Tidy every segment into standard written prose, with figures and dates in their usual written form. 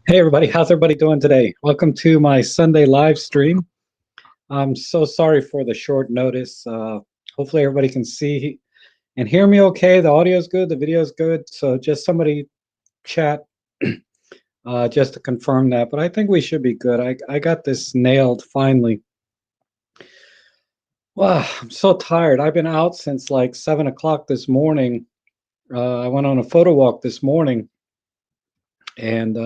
Hey everybody, how's everybody doing today? Welcome to my Sunday live stream. I'm so sorry for the short notice. Hopefully everybody can see and hear me okay. The audio is good, the video is good. So just somebody chat just to confirm that. But I think we should be good. I got this nailed finally. Wow, I'm so tired. I've been out since like 7 o'clock this morning. I went on a photo walk this morning and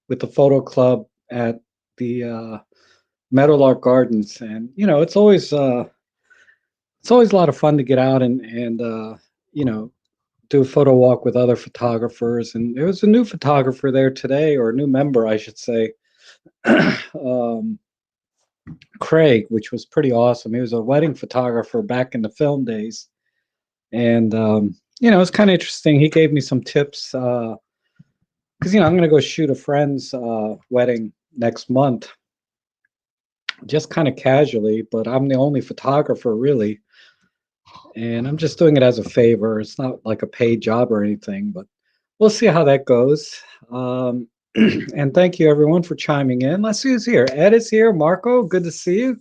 with the photo club at the Meadowlark Gardens, and it's always a lot of fun to get out and you know do a photo walk with other photographers. And there was a new photographer there today, or a new member, I should say, um, Craig, which was pretty awesome. He was a wedding photographer back in the film days, and it's kind of interesting. He gave me some tips because I'm going to go shoot a friend's wedding next month, just kind of casually, but I'm the only photographer really, and I'm just doing it as a favor. It's not like a paid job or anything, but we'll see how that goes. Um, and thank you everyone for chiming in. Let's see who's here. Ed is here. Marco, good to see you.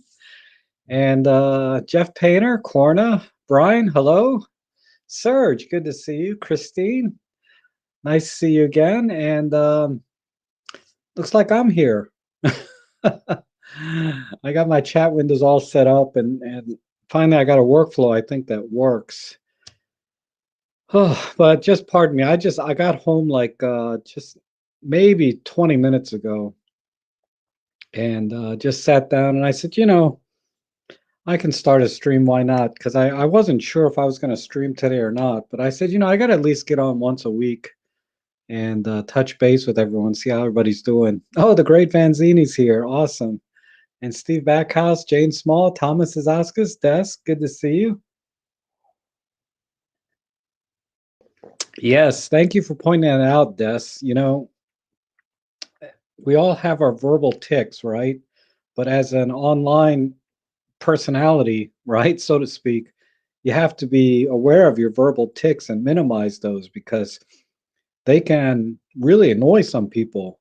And Jeff Painter, Corna, Brian, hello. Serge, good to see you. Christine, nice to see you again. And looks like I'm here. I got my chat windows all set up, and finally I got a workflow I think that works. Oh, but just pardon me. I got home like just maybe 20 minutes ago, and just sat down and I said, I can start a stream. Why not? Because I wasn't sure if I was going to stream today or not. But I said, I got to at least get on once a week and touch base with everyone, see how everybody's doing. Oh, the great Vanzini's here. Awesome. And Steve Backhouse, Jane Small, Thomas Isaskis, Des, good to see you. Yes, thank you for pointing that out, Des. We all have our verbal tics, right? But as an online personality, right, so to speak, you have to be aware of your verbal tics and minimize those because they can really annoy some people.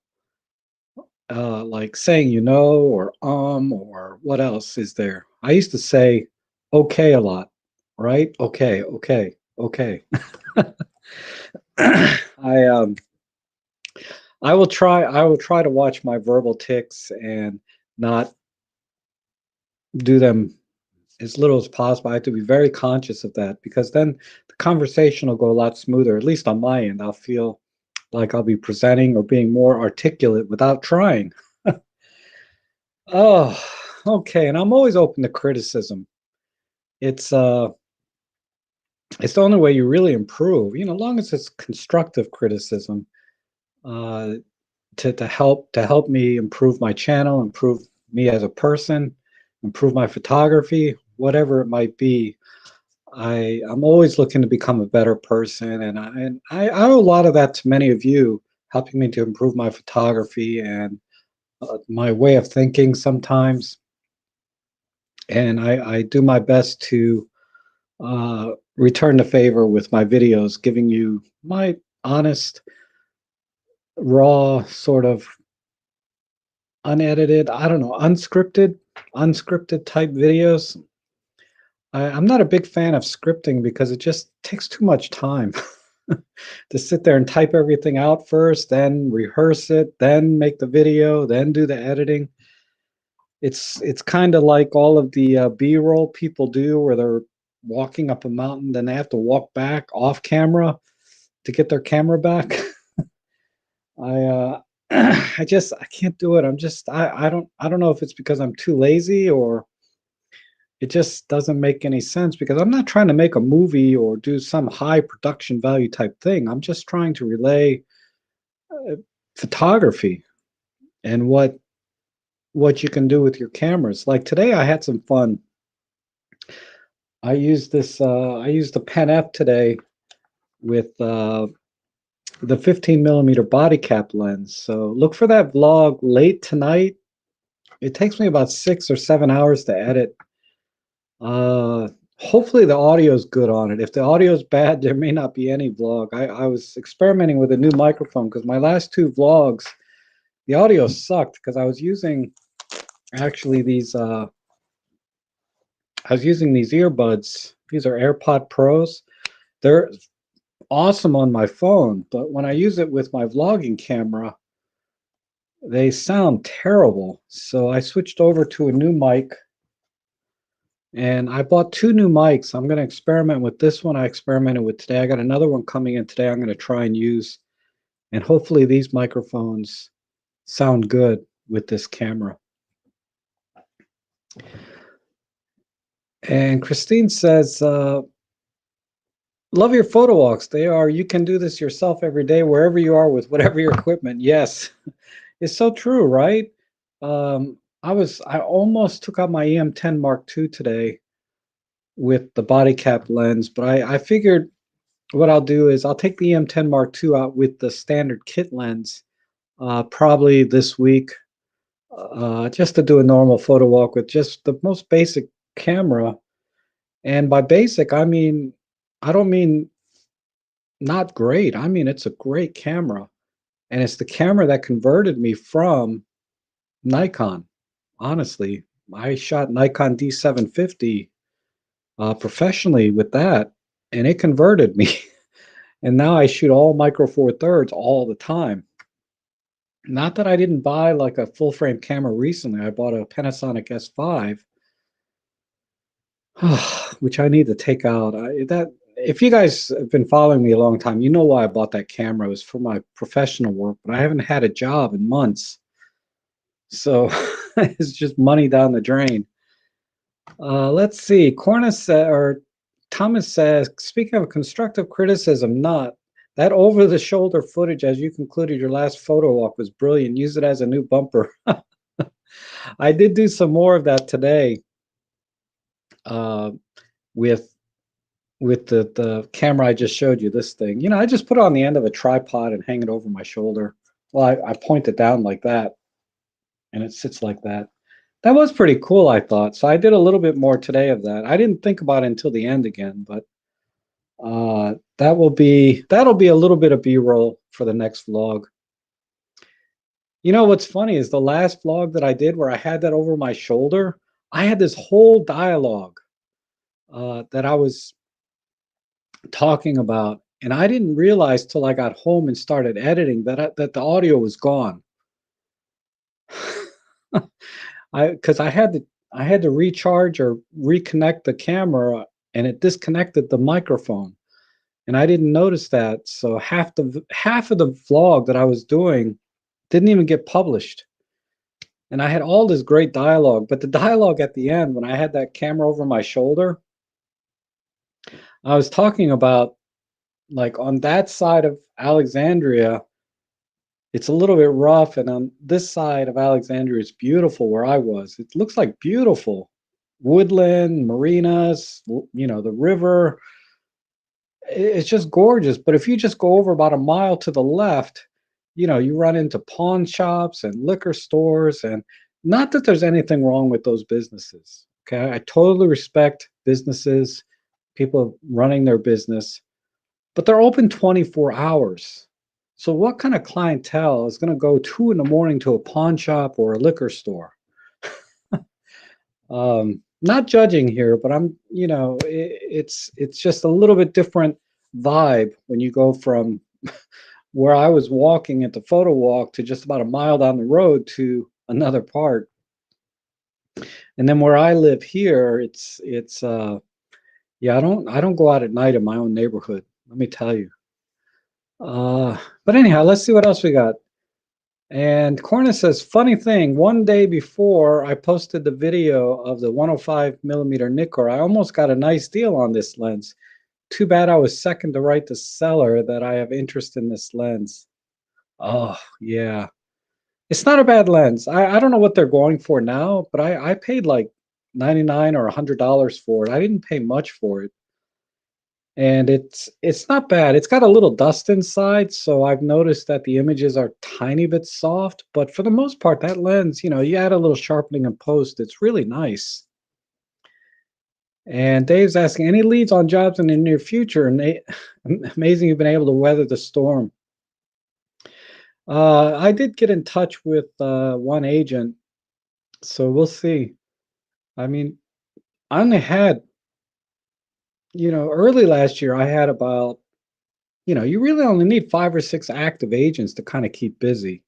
Like saying or what else is there? I used to say okay a lot, right? Okay, okay, okay. I I will try to watch my verbal tics and not do them as little as possible. I have to be very conscious of that because then the conversation will go a lot smoother, at least on my end. I'll feel like I'll be presenting or being more articulate without trying. Oh, okay. And I'm always open to criticism. It's uh it's the only way you really improve, as long as it's constructive criticism, uh to help me improve my channel, improve me as a person, improve my photography, whatever it might be. I'm always looking to become a better person, and I owe a lot of that to many of you helping me to improve my photography and my way of thinking sometimes. And I do my best to return the favor with my videos, giving you my honest, raw, sort of unedited, I don't know, unscripted type videos. I'm not a big fan of scripting because it just takes too much time to sit there and type everything out first, then rehearse it, then make the video, then do the editing. It's kind of like all of the B-roll people do, where they're walking up a mountain, then they have to walk back off camera to get their camera back. I I can't do it. I don't know if it's because I'm too lazy or it just doesn't make any sense because I'm not trying to make a movie or do some high production value type thing. I'm just trying to relay uh, photography and what you can do with your cameras. Like today I had some fun. I used the Pen F today with the 15 millimeter body cap lens. So look for that vlog late tonight. It takes me about 6 or 7 hours to edit. Hopefully the audio is good on it. If the audio is bad, there may not be any vlog. I was experimenting with a new microphone because my last two vlogs, the audio sucked because I was using actually these I was using these earbuds. These are AirPod Pros. They're awesome on my phone, but when I use it with my vlogging camera, they sound terrible. So I switched over to a new mic and I bought two new mics. I'm going to experiment with this one I experimented with today. I got another one coming in today I'm going to try and use. And hopefully these microphones sound good with this camera. And Christine says, love your photo walks. They are, you can do this yourself every day, wherever you are with whatever your equipment. Yes, it's so true, right? I almost took out my EM10 Mark II today with the body cap lens, but I figured what I'll do is I'll take the EM10 Mark II out with the standard kit lens probably this week just to do a normal photo walk with just the most basic camera. And by basic, I don't mean not great. I mean, it's a great camera. And it's the camera that converted me from Nikon. Honestly, I shot Nikon D750 professionally with that, and it converted me. And now I shoot all micro four thirds all the time. Not that I didn't buy like a full frame camera recently. I bought a Panasonic S5, which I need to take out. That if you guys have been following me a long time, you know why I bought that camera. It was for my professional work, but I haven't had a job in months. So it's just money down the drain. Let's see. Cornice or Thomas says, speaking of constructive criticism, not that over the shoulder footage, as you concluded your last photo walk was brilliant. Use it as a new bumper. I did do some more of that today uh, with the camera I just showed you, this thing. You know, I just put it on the end of a tripod and hang it over my shoulder. Well, I point it down like that, and it sits like that. That was pretty cool, I thought. So I did a little bit more today of that. I didn't think about it until the end again, but that'll be a little bit of B-roll for the next vlog. You know what's funny is the last vlog that I did where I had that over my shoulder, I had this whole dialogue that I was talking about, and I didn't realize till I got home and started editing that the audio was gone. Because I had to recharge or reconnect the camera, and it disconnected the microphone, and I didn't notice that. So half of the vlog that I was doing didn't even get published. And I had all this great dialogue, but the dialogue at the end, when I had that camera over my shoulder, I was talking about like on that side of Alexandria, it's a little bit rough, and on this side of Alexandria, it's beautiful where I was. It looks like beautiful woodland, marinas, you know, the river. It's just gorgeous. But if you just go over about a mile to the left, you know, you run into pawn shops and liquor stores, and not that there's anything wrong with those businesses. Okay. I totally respect businesses, people running their business, but they're open 24 hours. So what kind of clientele is going to go 2 in the morning to a pawn shop or a liquor store? Not judging here, but it's just a little bit different vibe when you go from where I was walking at the photo walk to just about a mile down the road to another part. And then where I live here, yeah, I don't go out at night in my own neighborhood. Let me tell you. But anyhow, let's see what else we got. And Cornice says, funny thing, one day before I posted the video of the 105 millimeter Nikkor, I almost got a nice deal on this lens. Too bad I was second to write the seller that I have interest in this lens. Oh, yeah. It's not a bad lens. I don't know what they're going for now, but I paid like 99 or $100 for it. I didn't pay much for it. And it's not bad. It's got a little dust inside, so I've noticed that the images are tiny bit soft, but for the most part, that lens, you know, you add a little sharpening in post, it's really nice. And Dave's asking, any leads on jobs in the near future? And amazing you've been able to weather the storm. I did get in touch with one agent, so we'll see. I mean, I only had, early last year, I had about, you really only need 5 or 6 active agents to kind of keep busy.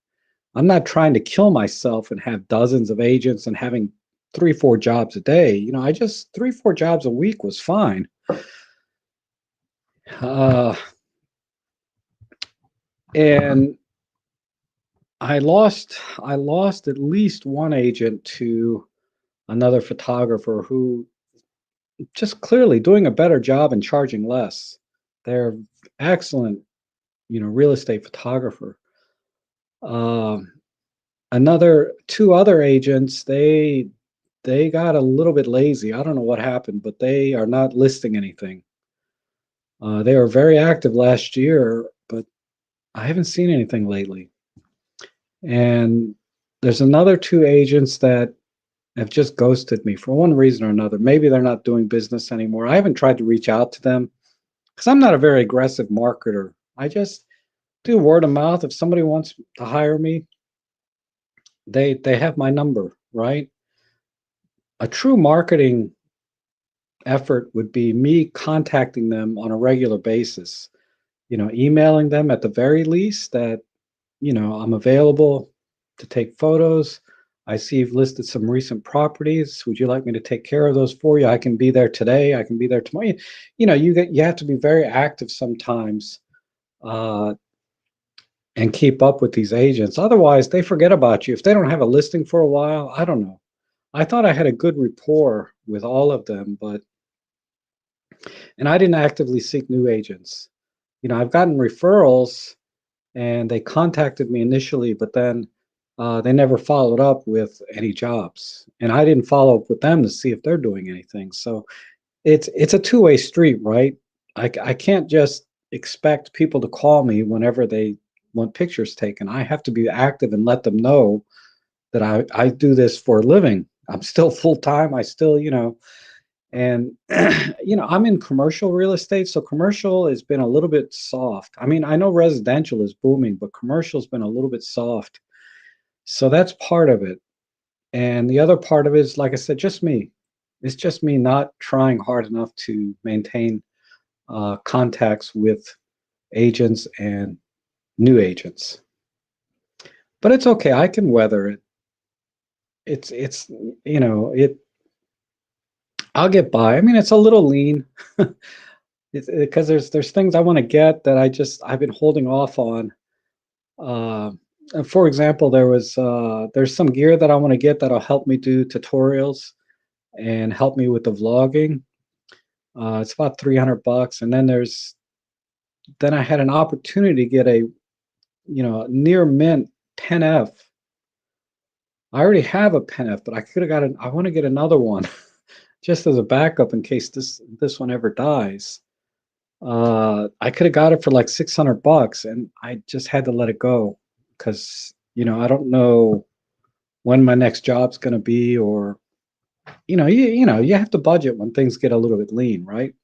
I'm not trying to kill myself and have dozens of agents and having 3, 4 jobs a day. I just 3, 4 jobs a week was fine. Uh, and I lost at least one agent to another photographer who just clearly doing a better job and charging less. They're excellent, real estate photographer. Um, another 2 other agents, they got a little bit lazy. I don't know what happened, but they are not listing anything. They were very active last year, but I haven't seen anything lately. And there's another 2 agents that have just ghosted me for one reason or another. Maybe they're not doing business anymore. I haven't tried to reach out to them because I'm not a very aggressive marketer. I just do word of mouth. If somebody wants to hire me, they have my number, right? A true marketing effort would be me contacting them on a regular basis, emailing them at the very least that, I'm available to take photos. I see you've listed some recent properties. Would you like me to take care of those for you? I can be there today. I can be there tomorrow. You have to be very active sometimes uh, and keep up with these agents. Otherwise, they forget about you. If they don't have a listing for a while, I don't know. I thought I had a good rapport with all of them, and I didn't actively seek new agents. I've gotten referrals and they contacted me initially, but then they never followed up with any jobs, and I didn't follow up with them to see if they're doing anything. So it's a two-way street, right? I can't just expect people to call me whenever they want pictures taken. I have to be active and let them know that I do this for a living. I'm still full time. I still, and I'm in commercial real estate, so commercial has been a little bit soft. I mean, I know residential is booming, but commercial's been a little bit soft. So that's part of it. And the other part of it is, like I said, just me. It's just me not trying hard enough to maintain contacts with agents and new agents. But it's okay. I can weather it. It's it. I'll get by. I mean, it's a little lean. It's because there's things I want to get that I've been holding off on. Uh, for example, there's some gear that I want to get that'll help me do tutorials and help me with the vlogging. It's about $300, and then I had an opportunity to get a near mint Pen F. I already have a Pen F, but I could have got I want to get another one just as a backup in case this one ever dies. I could have got it for like $600, and I just had to let it go because I don't know when my next job's going to be, or you have to budget when things get a little bit lean, right?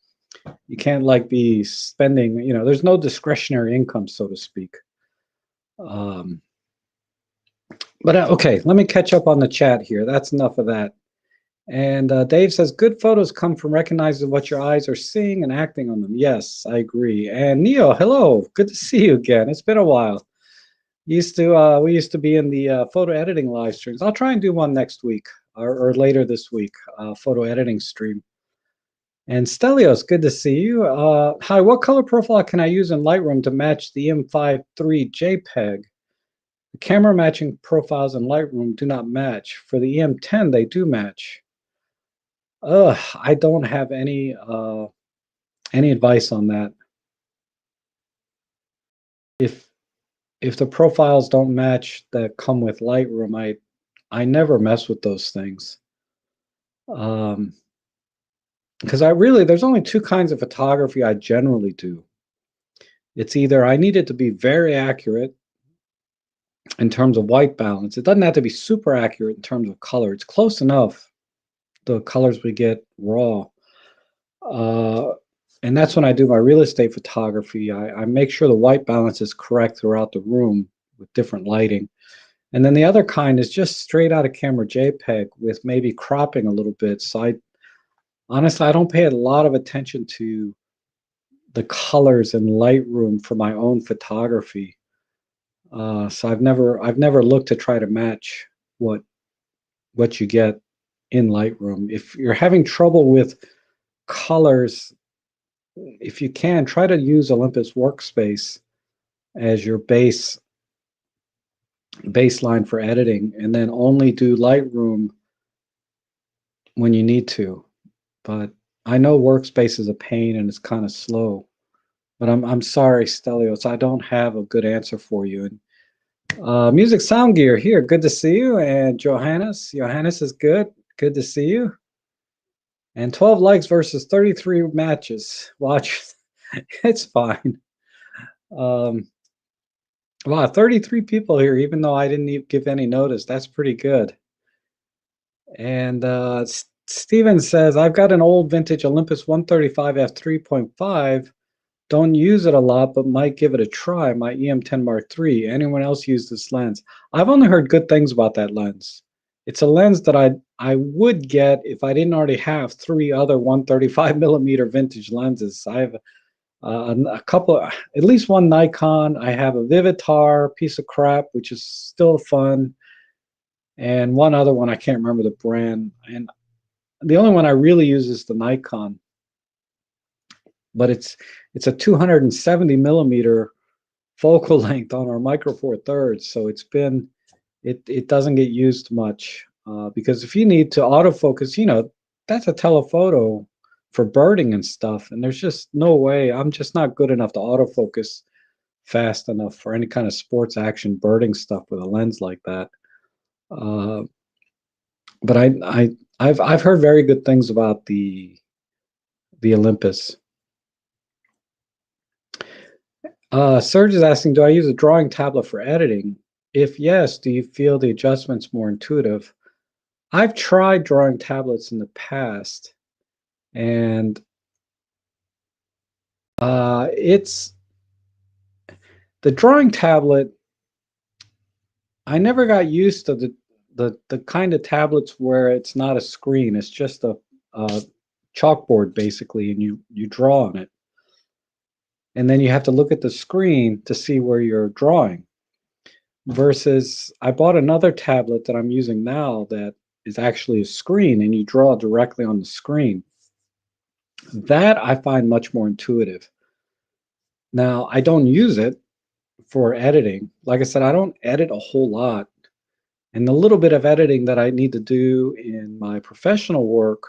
You can't like be spending. There's no discretionary income, so to speak. Um, but okay, let me catch up on the chat here. That's enough of that. And Dave says, good photos come from recognizing what your eyes are seeing and acting on them. Yes, I agree. And Neo, hello. Good to see you again. It's been a while. We used to be in the photo editing live streams. I'll try and do one next week or later this week, photo editing stream. And Stelios, good to see you. Hi, what color profile can I use in Lightroom to match the M5 III JPEG? The camera matching profiles in Lightroom do not match. For the EM10, they do match. I don't have any advice on that. If if the profiles don't match that come with Lightroom, I never mess with those things. Because there's only 2 kinds of photography I generally do. It's either I need it to be very accurate in terms of white balance. It doesn't have to be super accurate in terms of color. It's close enough, the colors we get raw. Uh, and that's when I do my real estate photography. I make sure the white balance is correct throughout the room with different lighting. And then the other kind is just straight out of camera JPEG with maybe cropping a little bit. So honestly, I don't pay a lot of attention to the colors in Lightroom for my own photography. So I've never looked to try to match what what you get in Lightroom. If you're having trouble with colors, if you can, try to use Olympus Workspace as your baseline for editing, and then only do Lightroom when you need to. But I know Workspace is a pain and it's kind of slow. But I'm sorry, Stelios, I don't have a good answer for you. And Music Sound Gear here, good to see you. And Johannes is good. Good to see you. And 12 likes versus 33 matches. Watch, it's fine. Um, wow, 33 people here, even though I didn't even give any notice. That's pretty good. And Steven says, I've got an old vintage Olympus 135 f3.5. Don't use it a lot, but might give it a try. My EM10 Mark III. Anyone else use this lens? I've only heard good things about that lens. It's a lens that I would get if I didn't already have three other 135 millimeter vintage lenses. I have a couple, at least one Nikon. I have a Vivitar piece of crap, which is still fun, and one other one. I can't remember the brand. And the only one I really use is the Nikon, but it's a 270 millimeter focal length on our Micro Four Thirds, so it doesn't get used much because if you need to autofocus, that's a telephoto for birding and stuff, and there's just no way. I'm just not good enough to autofocus fast enough for any kind of sports action birding stuff with a lens like that. Uh, but I've heard very good things about the Olympus. Serge is asking, do I use a drawing tablet for editing? If yes, do you feel the adjustments more intuitive? I've tried drawing tablets in the past, and it's the drawing tablet. I never got used to the kind of tablets where it's not a screen; it's just a chalkboard basically, and you draw on it, and then you have to look at the screen to see where you're drawing. Versus, I bought another tablet that I'm using now that is actually a screen, and you draw directly on the screen. That I find much more intuitive. Now, I don't use it for editing. Like I said, I don't edit a whole lot. And the little bit of editing that I need to do in my professional work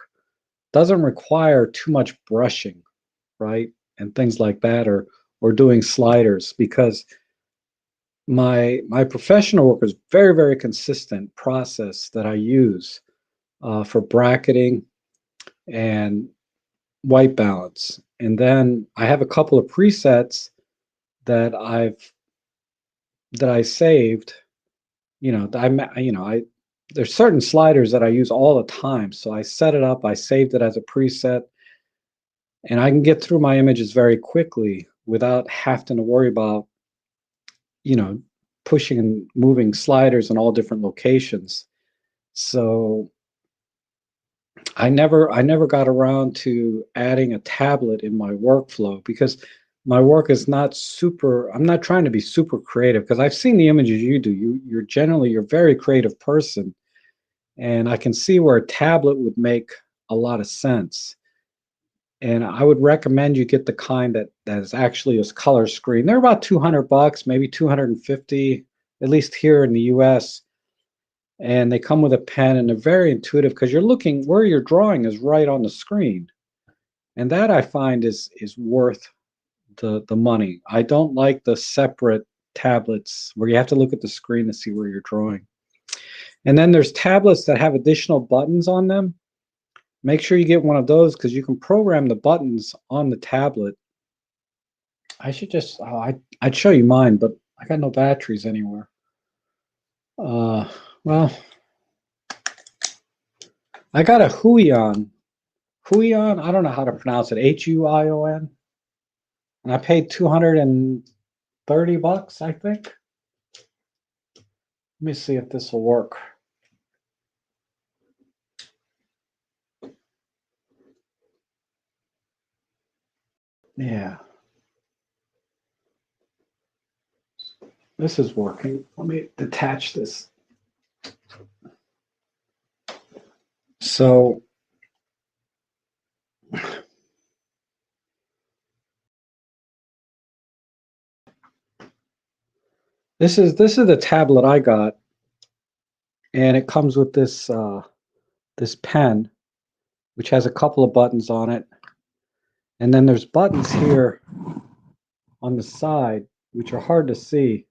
doesn't require too much brushing, right? And things like that, or doing sliders, because my professional work is very, very consistent process that I use for bracketing and white balance. And then I have a couple of presets that I saved. I there's certain sliders that I use all the time. So I set it up, I saved it as a preset, and I can get through my images very quickly without having to worry about, you know, pushing and moving sliders in all different locations. So I never got around to adding a tablet in my workflow because my work is not super. I'm not trying to be super creative because I've seen the images you do. You're a very creative person, and I can see where a tablet would make a lot of sense. And I would recommend you get the kind that is actually a color screen. They're about $200, maybe 250, at least here in the US. And they come with a pen, and they're very intuitive because you're looking where you're drawing is right on the screen. And that I find is worth the money. I don't like the separate tablets where you have to look at the screen to see where you're drawing. And then there's tablets that have additional buttons on them. Make sure you get one of those because you can program the buttons on the tablet. I should just, I'd show you mine, but I got no batteries anywhere. Well, I got a Huion Huion. I don't know how to pronounce it. Huion. And I paid $230, I think. Let me see if this will work. Yeah. This is working. Let me detach this. So this is the tablet I got, and it comes with this this pen, which has a couple of buttons on it, and then there's buttons here on the side, which are hard to see,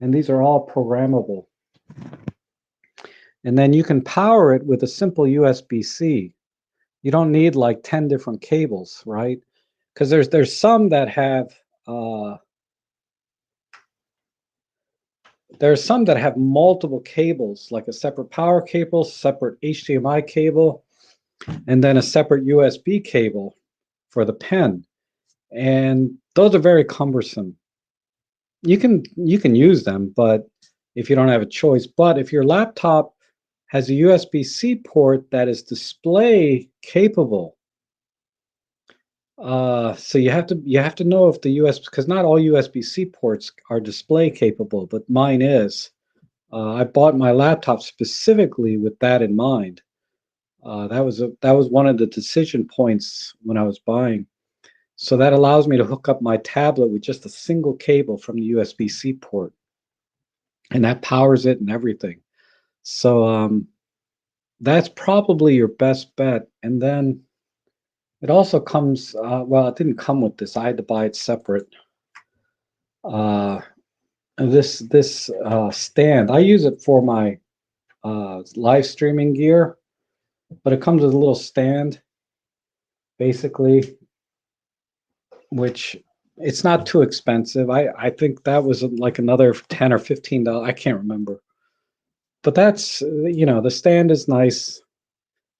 and these are all programmable. And then you can power it with a simple USB-C. You don't need like 10 different cables, right? Because there's some that have multiple cables, like a separate power cable, separate HDMI cable, and then a separate USB cable for the pen. And those are very cumbersome. You can use them, but if you don't have a choice. But if your laptop has a USB-C port that is display capable, so you have to know if the USB, because not all USB-C ports are display capable, but mine is. I bought my laptop specifically with that in mind. That was one of the decision points when I was buying. So that allows me to hook up my tablet with just a single cable from the USB-C port, and that powers it and everything. So that's probably your best bet. And then it also comes, well, it didn't come with this. I had to buy it separate. This stand, I use it for my live streaming gear, but it comes with a little stand, basically, which it's not too expensive. I think that was like another 10 or $15. I can't remember. But that's, the stand is nice,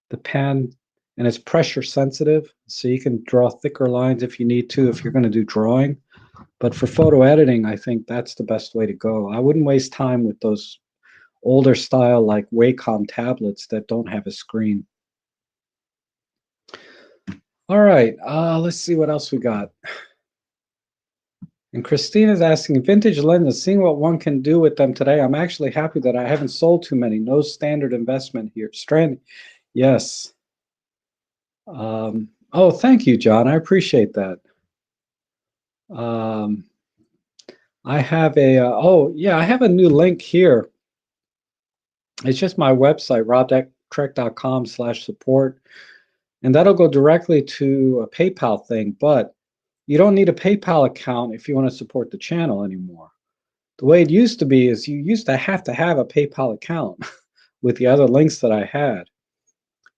the pen, and it's pressure sensitive, so you can draw thicker lines if you need to, if you're going to do drawing. But for photo editing, I think that's the best way to go. I wouldn't waste time with those older style like Wacom tablets that don't have a screen. All right, let's see what else we got. And Christina's asking, vintage lenses, seeing what one can do with them today. I'm actually happy that I haven't sold too many. No standard investment here. Strand, yes. Oh, thank you, John. I appreciate that. I have I have a new link here. It's just my website, robtrek.com/support. And that'll go directly to a PayPal thing, but you don't need a PayPal account if you want to support the channel anymore. The way it used to be is you used to have a PayPal account with the other links that I had.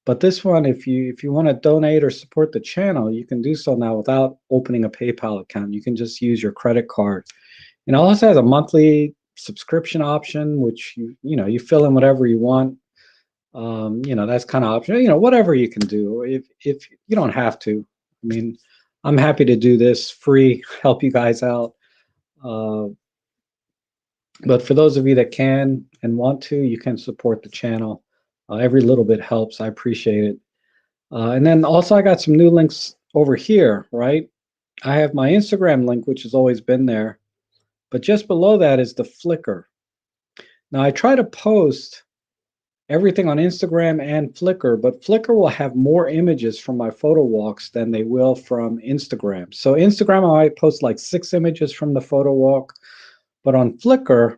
But this one, if you want to donate or support the channel, you can do so now without opening a PayPal account. You can just use your credit card. And it also has a monthly subscription option, which you fill in whatever you want. That's kind of optional. Whatever you can do. If you don't have to, I mean, I'm happy to do this free, help you guys out. But for those of you that can and want to, you can support the channel. Every little bit helps. I appreciate it. And then also I got some new links over here, right? I have my Instagram link, which has always been there. But just below that is the Flickr. Now I try to post everything on Instagram and Flickr, but Flickr will have more images from my photo walks than they will from Instagram. So Instagram, I might post like 6 images from the photo walk, but on Flickr,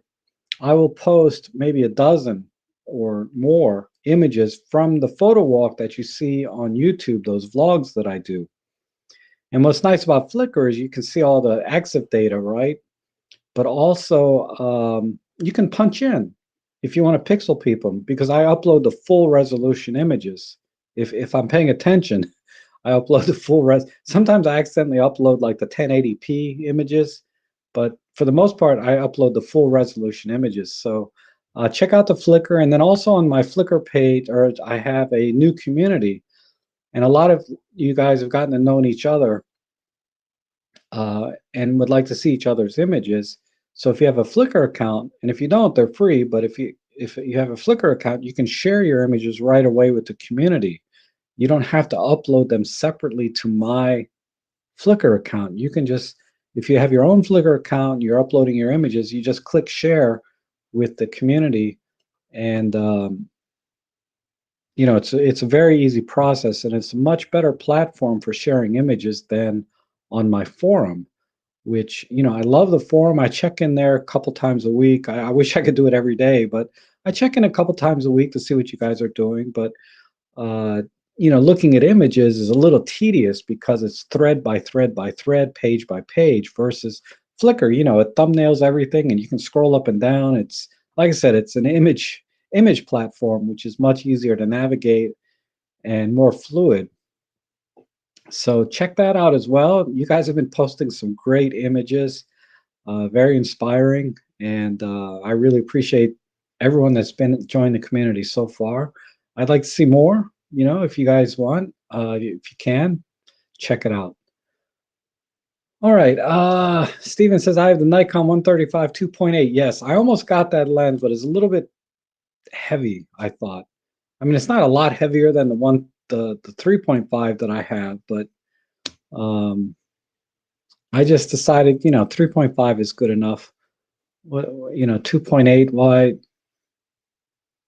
I will post maybe a dozen or more images from the photo walk that you see on YouTube, those vlogs that I do. And what's nice about Flickr is you can see all the exit data, right? But also you can punch in if you want to pixel peep them, because I upload the full resolution images. If I'm paying attention, I upload the full res. Sometimes I accidentally upload like the 1080p images, but for the most part, I upload the full resolution images. So check out the Flickr, and then also on my Flickr page, or I have a new community, and a lot of you guys have gotten to know each other and would like to see each other's images. So if you have a Flickr account, and if you don't, they're free, but if you have a Flickr account, you can share your images right away with the community. You don't have to upload them separately to my Flickr account. You can just, if you have your own Flickr account, you're uploading your images, you just click share with the community, and it's a very easy process, and it's a much better platform for sharing images than on my forum. Which, I love the forum. I check in there a couple times a week. I wish I could do it every day, but I check in a couple times a week to see what you guys are doing. But uh, looking at images is a little tedious because it's thread by thread by thread, page by page, versus Flickr. It thumbnails everything, and you can scroll up and down. It's, like I said, it's an image platform, which is much easier to navigate and more fluid. So check that out as well. You guys have been posting some great images, very inspiring, and I really appreciate everyone that's been joining the community so far. I'd like to see more. If you guys want, if you can, check it out. All right. Steven says I have the Nikon 135 2.8. Yes, I almost got that lens, but it's a little bit heavy, I thought. I mean, it's not a lot heavier than the 3.5 that I have, but um, I just decided, 3.5 is good enough. 2.8 wide,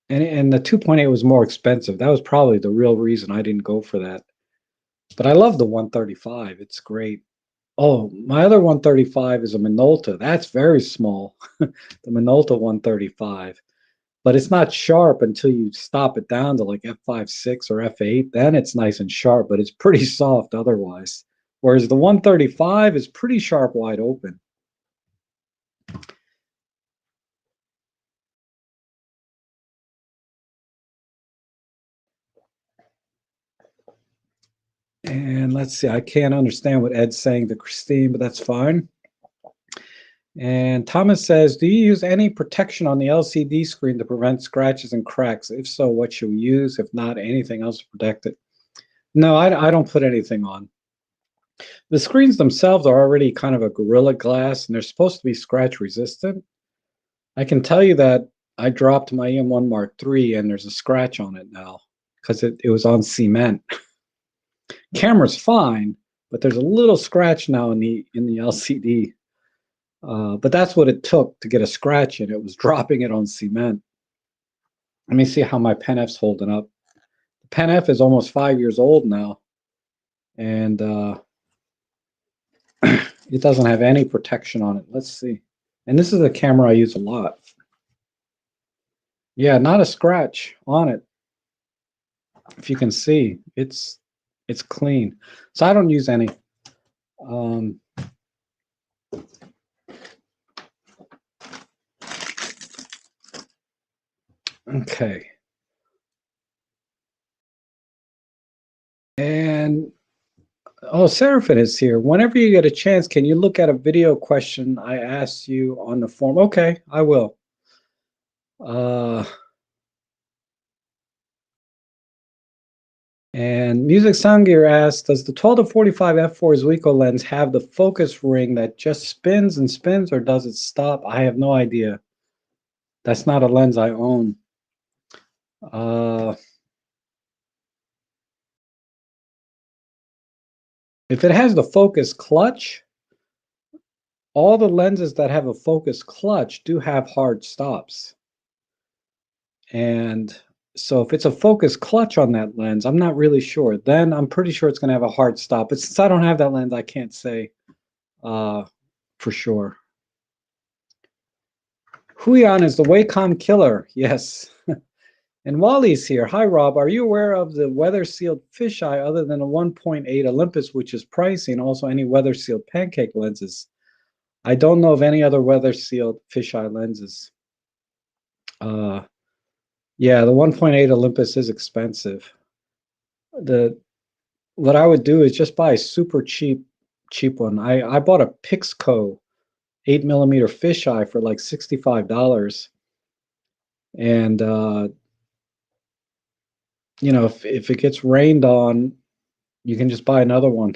and the 2.8 was more expensive. That was probably the real reason I didn't go for that. But I love the 135. It's great. Oh, my other 135 is a Minolta. That's very small, the Minolta 135. But it's not sharp until you stop it down to like f5.6 or f8. Then it's nice and sharp, but it's pretty soft otherwise. Whereas the 135 is pretty sharp wide open. And let's see, I can't understand what Ed's saying to Christine, but that's fine. And Thomas says, do you use any protection on the LCD screen to prevent scratches and cracks? If so, what should we use? If not, anything else to protect it? No, I don't put anything on. The screens themselves are already kind of a Gorilla Glass, and they're supposed to be scratch resistant. I can tell you that I dropped my EM1 Mark III, and there's a scratch on it now because it was on cement. Camera's fine, but there's a little scratch now in the LCD. But that's what it took to get a scratch in. It was dropping it on cement. Let me see how my Pen F's holding up. The Pen F is almost 5 years old now, and it doesn't have any protection on it. Let's see. And this is a camera I use a lot. Yeah, not a scratch on it. If you can see, it's clean. So I don't use any. Okay. And Seraphin is here. Whenever you get a chance, can you look at a video question I asked you on the forum? Okay, I will. And Music Sangir asks, does the 12 to 45 f4 Zuiko lens have the focus ring that just spins and spins, or does it stop? I have no idea. That's not a lens I own. If it has the focus clutch, all the lenses that have a focus clutch do have hard stops. And so if it's a focus clutch on that lens, I'm not really sure. Then I'm pretty sure it's going to have a hard stop. But since I don't have that lens, I can't say for sure. Huion is the Wacom killer. Yes. And Wally's here. Hi, Rob. Are you aware of the weather-sealed fisheye other than a 1.8 Olympus, which is pricey, and also any weather-sealed pancake lenses? I don't know of any other weather-sealed fisheye lenses. Yeah, the 1.8 Olympus is expensive. What I would do is just buy a super cheap one. I bought a Pixco 8mm fisheye for like $65. And if it gets rained on, you can just buy another one.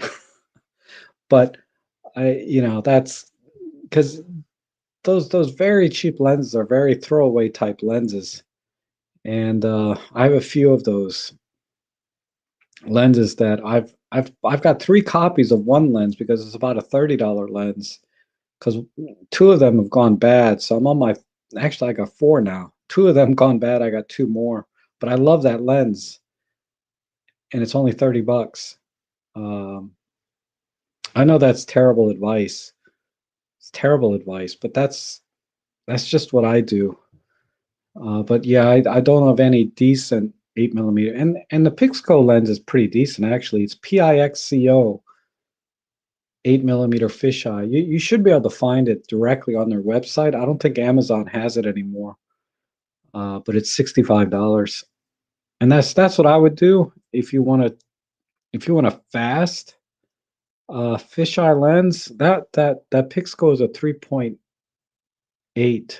But that's because those very cheap lenses are very throwaway type lenses. And I have a few of those lenses that I've got 3 copies of one lens because it's about a $30 lens. Because 2 of them have gone bad, so I'm on my actually I got 4 now. 2 of them gone bad. I got 2 more, but I love that lens, and it's only $30. Um, I know that's terrible advice. It's terrible advice, but that's just what I do. But yeah, I don't have any decent 8 millimeter, and the Pixco lens is pretty decent actually. It's PIXCO 8 millimeter fisheye. You should be able to find it directly on their website. I don't think Amazon has it anymore, but it's $65, and that's what I would do if you want a fast fisheye lens. That Pixco is a 3.8,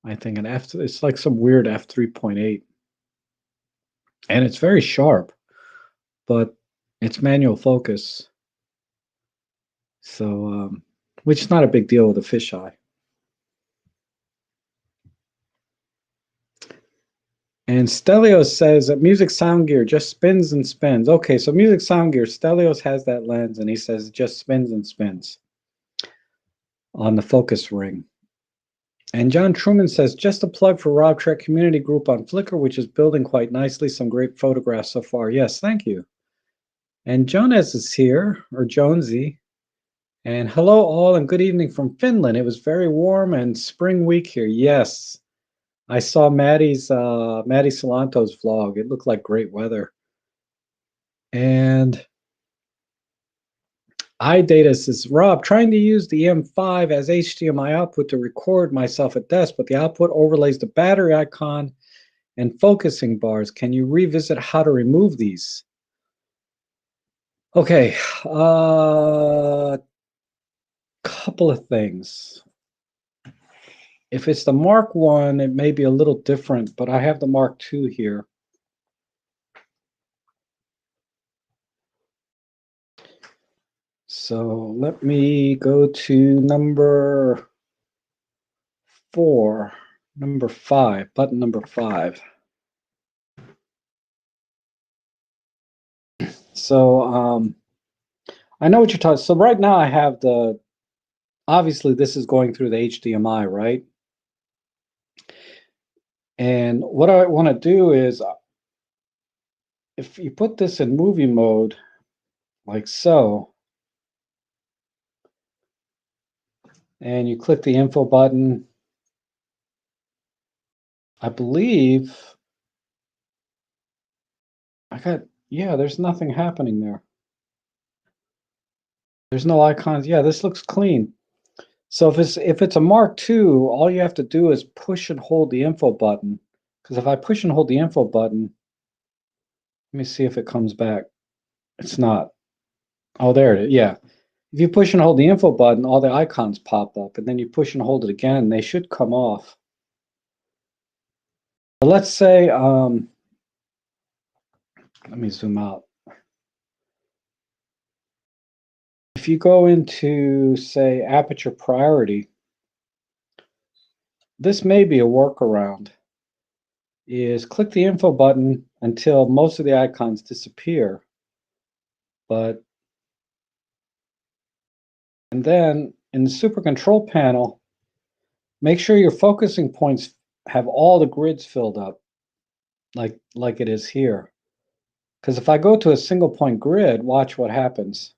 I think, an f. It's like some weird f 3.8, and it's very sharp, but it's manual focus, so which is not a big deal with a fisheye. And Stelios says that Music Sound Gear just spins and spins. Okay, so Music Sound Gear, Stelios has that lens, and he says it just spins and spins on the focus ring. And John Truman says, just a plug for Rob Trek Community Group on Flickr, which is building quite nicely. Some great photographs so far. Yes, thank you. And Jonas is here, or Jonesy. And hello all, and good evening from Finland. It was very warm and spring week here. Yes, I saw Maddie Solanto's vlog. It looked like great weather. And iData says, Rob, trying to use the M5 as HDMI output to record myself at desk, but the output overlays the battery icon and focusing bars. Can you revisit how to remove these? Okay, couple of things. If it's the Mark 1, it may be a little different, but I have the Mark 2 here. So let me go to number 4, number 5, button number 5. So I know what you're talking. So right now I have obviously this is going through the HDMI, right? And what I want to do is, if you put this in movie mode, like so, and you click the info button, I believe yeah, there's nothing happening there. There's no icons. Yeah, this looks clean. So if it's a Mark II, all you have to do is push and hold the info button. Because if I push and hold the info button, let me see if it comes back. It's not. Oh, there it is. Yeah. If you push and hold the info button, all the icons pop up, and then you push and hold it again, and they should come off. But let's say, let me zoom out. If you go into, say, aperture priority, this may be a workaround, is click the info button until most of the icons disappear. And then in the super control panel, make sure your focusing points have all the grids filled up, like it is here. Because if I go to a single point grid, watch what happens.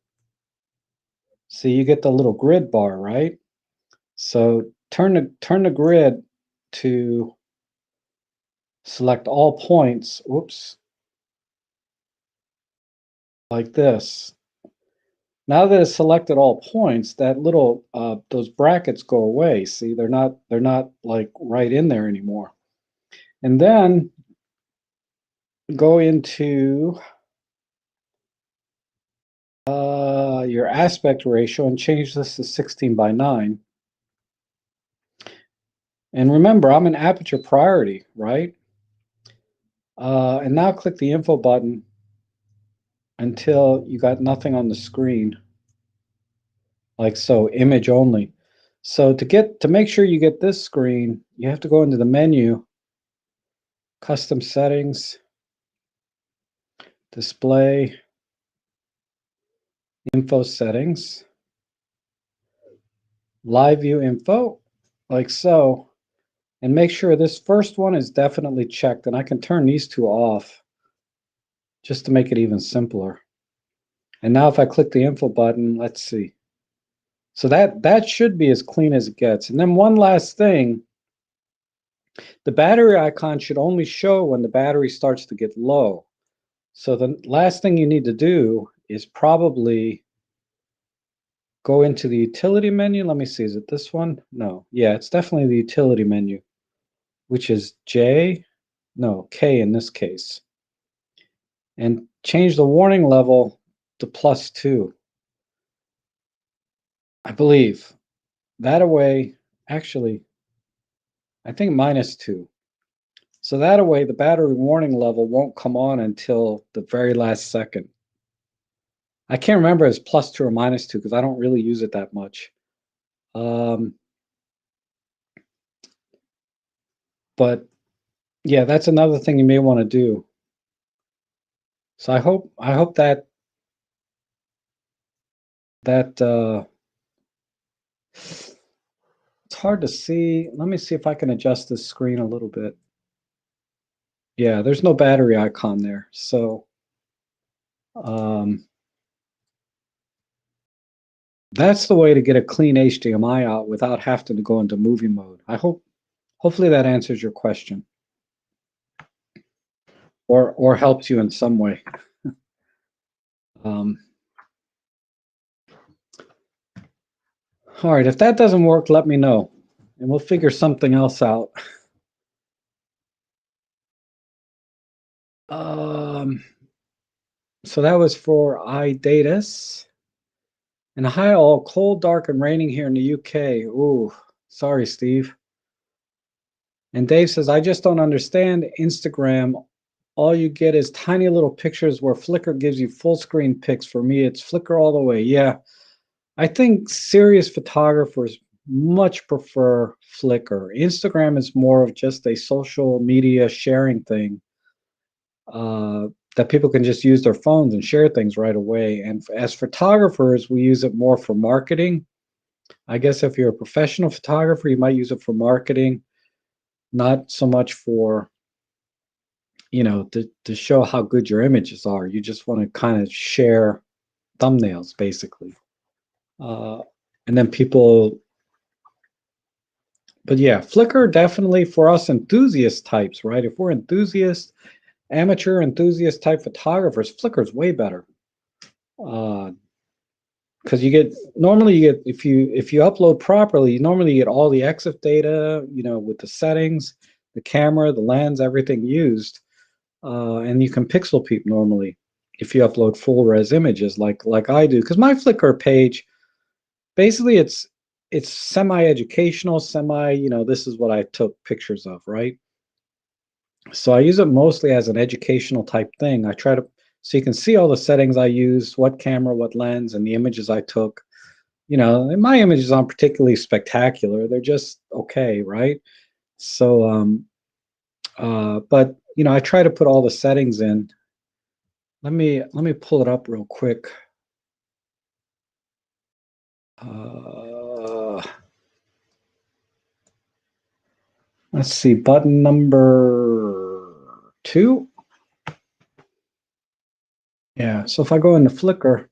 See, you get the little grid bar, right? So turn the grid to select all points. Whoops, like this. Now that it's selected all points, that little those brackets go away. See, they're not like right in there anymore. And then go into your aspect ratio and change this to 16:9. And remember, I'm an aperture priority, right? And now click the info button until you got nothing on the screen, like so, image only. So to make sure you get this screen, you have to go into the menu, custom settings, display, info settings, live view info, like so, and make sure this first one is definitely checked. And I can turn these two off just to make it even simpler. And now if I click the info button, let's see. So that should be as clean as it gets. And then one last thing, the battery icon should only show when the battery starts to get low. So the last thing you need to do is probably go into the utility menu. Let me see, is it this one? No, yeah, it's definitely the utility menu, which is K in this case. And change the warning level to +2. I believe. That away, actually, I think -2. So that way, the battery warning level won't come on until the very last second. I can't remember if it's +2 or -2 because I don't really use it that much. But yeah, that's another thing you may want to do. So I hope that it's hard to see. Let me see if I can adjust this screen a little bit. Yeah, there's no battery icon there. So that's the way to get a clean HDMI out without having to go into movie mode. Hopefully that answers your question or helps you in some way. All right, if that doesn't work, let me know and we'll figure something else out. So that was for iDatus. And hi all, cold, dark, and raining here in the UK. Ooh, sorry, Steve. And Dave says, I just don't understand Instagram. All you get is tiny little pictures where Flickr gives you full screen pics. For me, it's Flickr all the way. Yeah, I think serious photographers much prefer Flickr. Instagram is more of just a social media sharing thing that people can just use their phones and share things right away. And as photographers, we use it more for marketing. I guess if you're a professional photographer, you might use it for marketing, not so much for, to show how good your images are. You just want to kind of share thumbnails, basically. And then people, but yeah, Flickr definitely for us enthusiast types, right? If we're enthusiast, amateur enthusiast type photographers, Flickr is way better. Because normally you get if you upload properly, you normally get all the EXIF data, with the settings, the camera, the lens, everything used, and you can pixel peep normally if you upload full res images like I do. Because my Flickr page, basically it's semi-educational, this is what I took pictures of, right? So I use it mostly as an educational type thing. I try to so you can see all the settings I use, what camera, what lens, and the images I took. And my images aren't particularly spectacular. They're just okay, right? So, but I try to put all the settings in. Let me pull it up real quick. Let's see, button number 2. Yeah, so if I go into Flickr,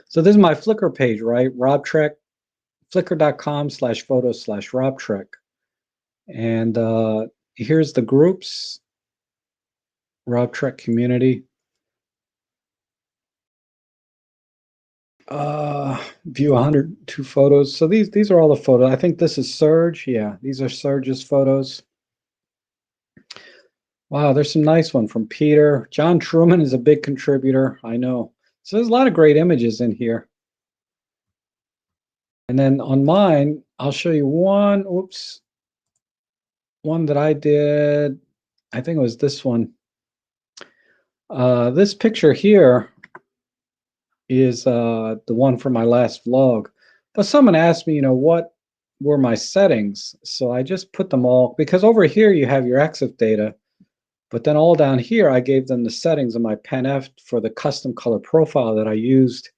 so this is my Flickr page, right? Rob Trek, flickr.com/photos/Rob Trek. And here's the groups, Rob Trek community. View 102 photos. So these are all the photos. I think this is Serge. Yeah, these are Serge's photos. Wow, there's some nice one from Peter. John Truman is a big contributor, I know. So there's a lot of great images in here. And then on mine, I'll show you one, one that I did. I think it was this one. This picture here is the one from my last vlog. But someone asked me, what were my settings? So I just put them all, because over here you have your EXIF data, but then all down here I gave them the settings of my PenF for the custom color profile that I used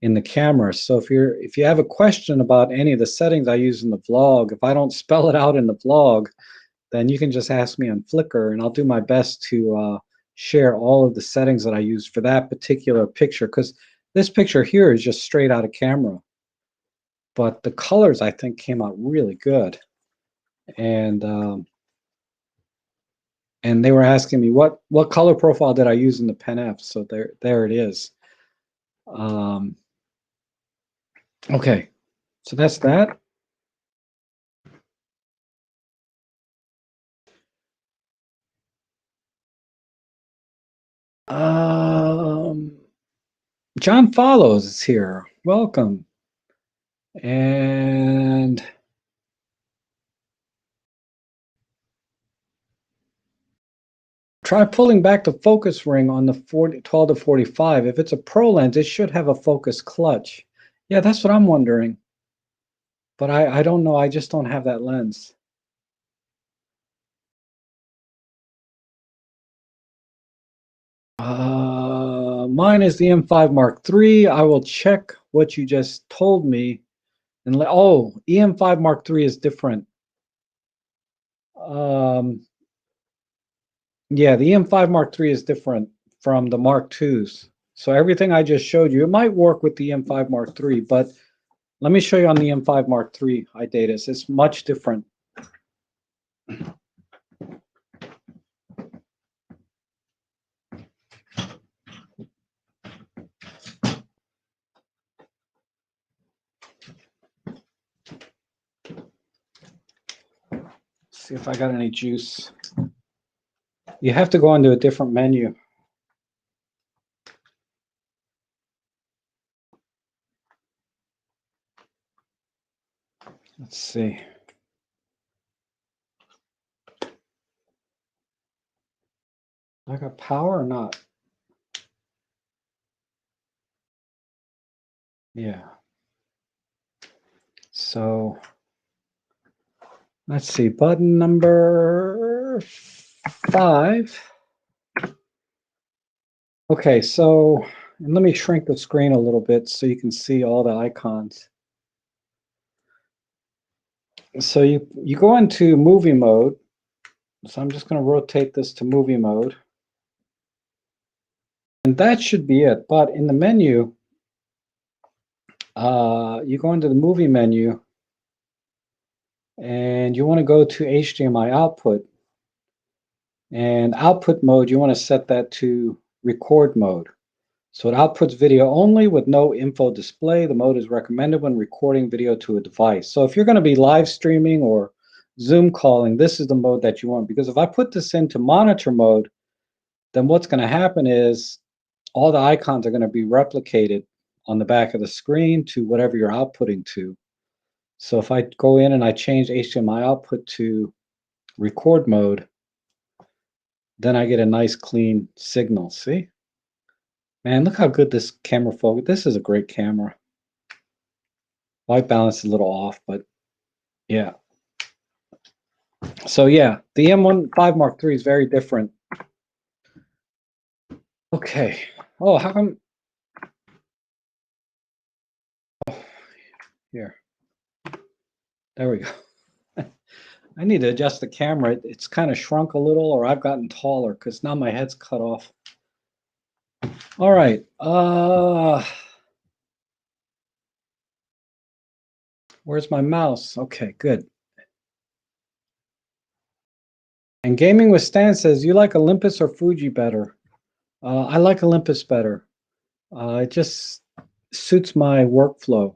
in the camera. So if you have a question about any of the settings I use in the vlog, if I don't spell it out in the vlog, then you can just ask me on Flickr, and I'll do my best to share all of the settings that I use for that particular picture, because this picture here is just straight out of camera. But the colors, I think, came out really good. And they were asking me what color profile did I use in the PenF. So there it is. Okay, so that's that. John Follows is here. Welcome. And try pulling back the focus ring on the 12 to 45. If it's a pro lens, it should have a focus clutch. Yeah, that's what I'm wondering. But I don't know. I just don't have that lens. Mine is the M5 Mark III. I will check what you just told me. And oh, EM5 Mark III is different. Yeah, the EM5 Mark III is different from the Mark IIs. So everything I just showed you, it might work with the M5 Mark III, but let me show you on the M5 Mark III iDatas. It's much different. See if I got any juice. You have to go into a different menu. Let's see. I got power or not? Yeah. So let's see, button number 5. Okay, so and let me shrink the screen a little bit so you can see all the icons. So you go into movie mode. So I'm just going to rotate this to movie mode. And that should be it. But in the menu, you go into the movie menu and you want to go to HDMI output. And output mode, you want to set that to record mode. So it outputs video only with no info display. The mode is recommended when recording video to a device. So if you're going to be live streaming or Zoom calling, this is the mode that you want. Because if I put this into monitor mode, then what's going to happen is all the icons are going to be replicated on the back of the screen to whatever you're outputting to. So if I go in and I change HDMI output to record mode, then I get a nice clean signal. See? Man, look how good this camera focus. This is a great camera. White balance is a little off, but yeah. So yeah, the M15 Mark III is very different. Okay. Oh, how come? Oh, here. There we go. I need to adjust the camera. It's kind of shrunk a little, or I've gotten taller because now my head's cut off. All right. Where's my mouse? Okay, good. And Gaming with Stan says, you like Olympus or Fuji better? I like Olympus better. It just suits my workflow.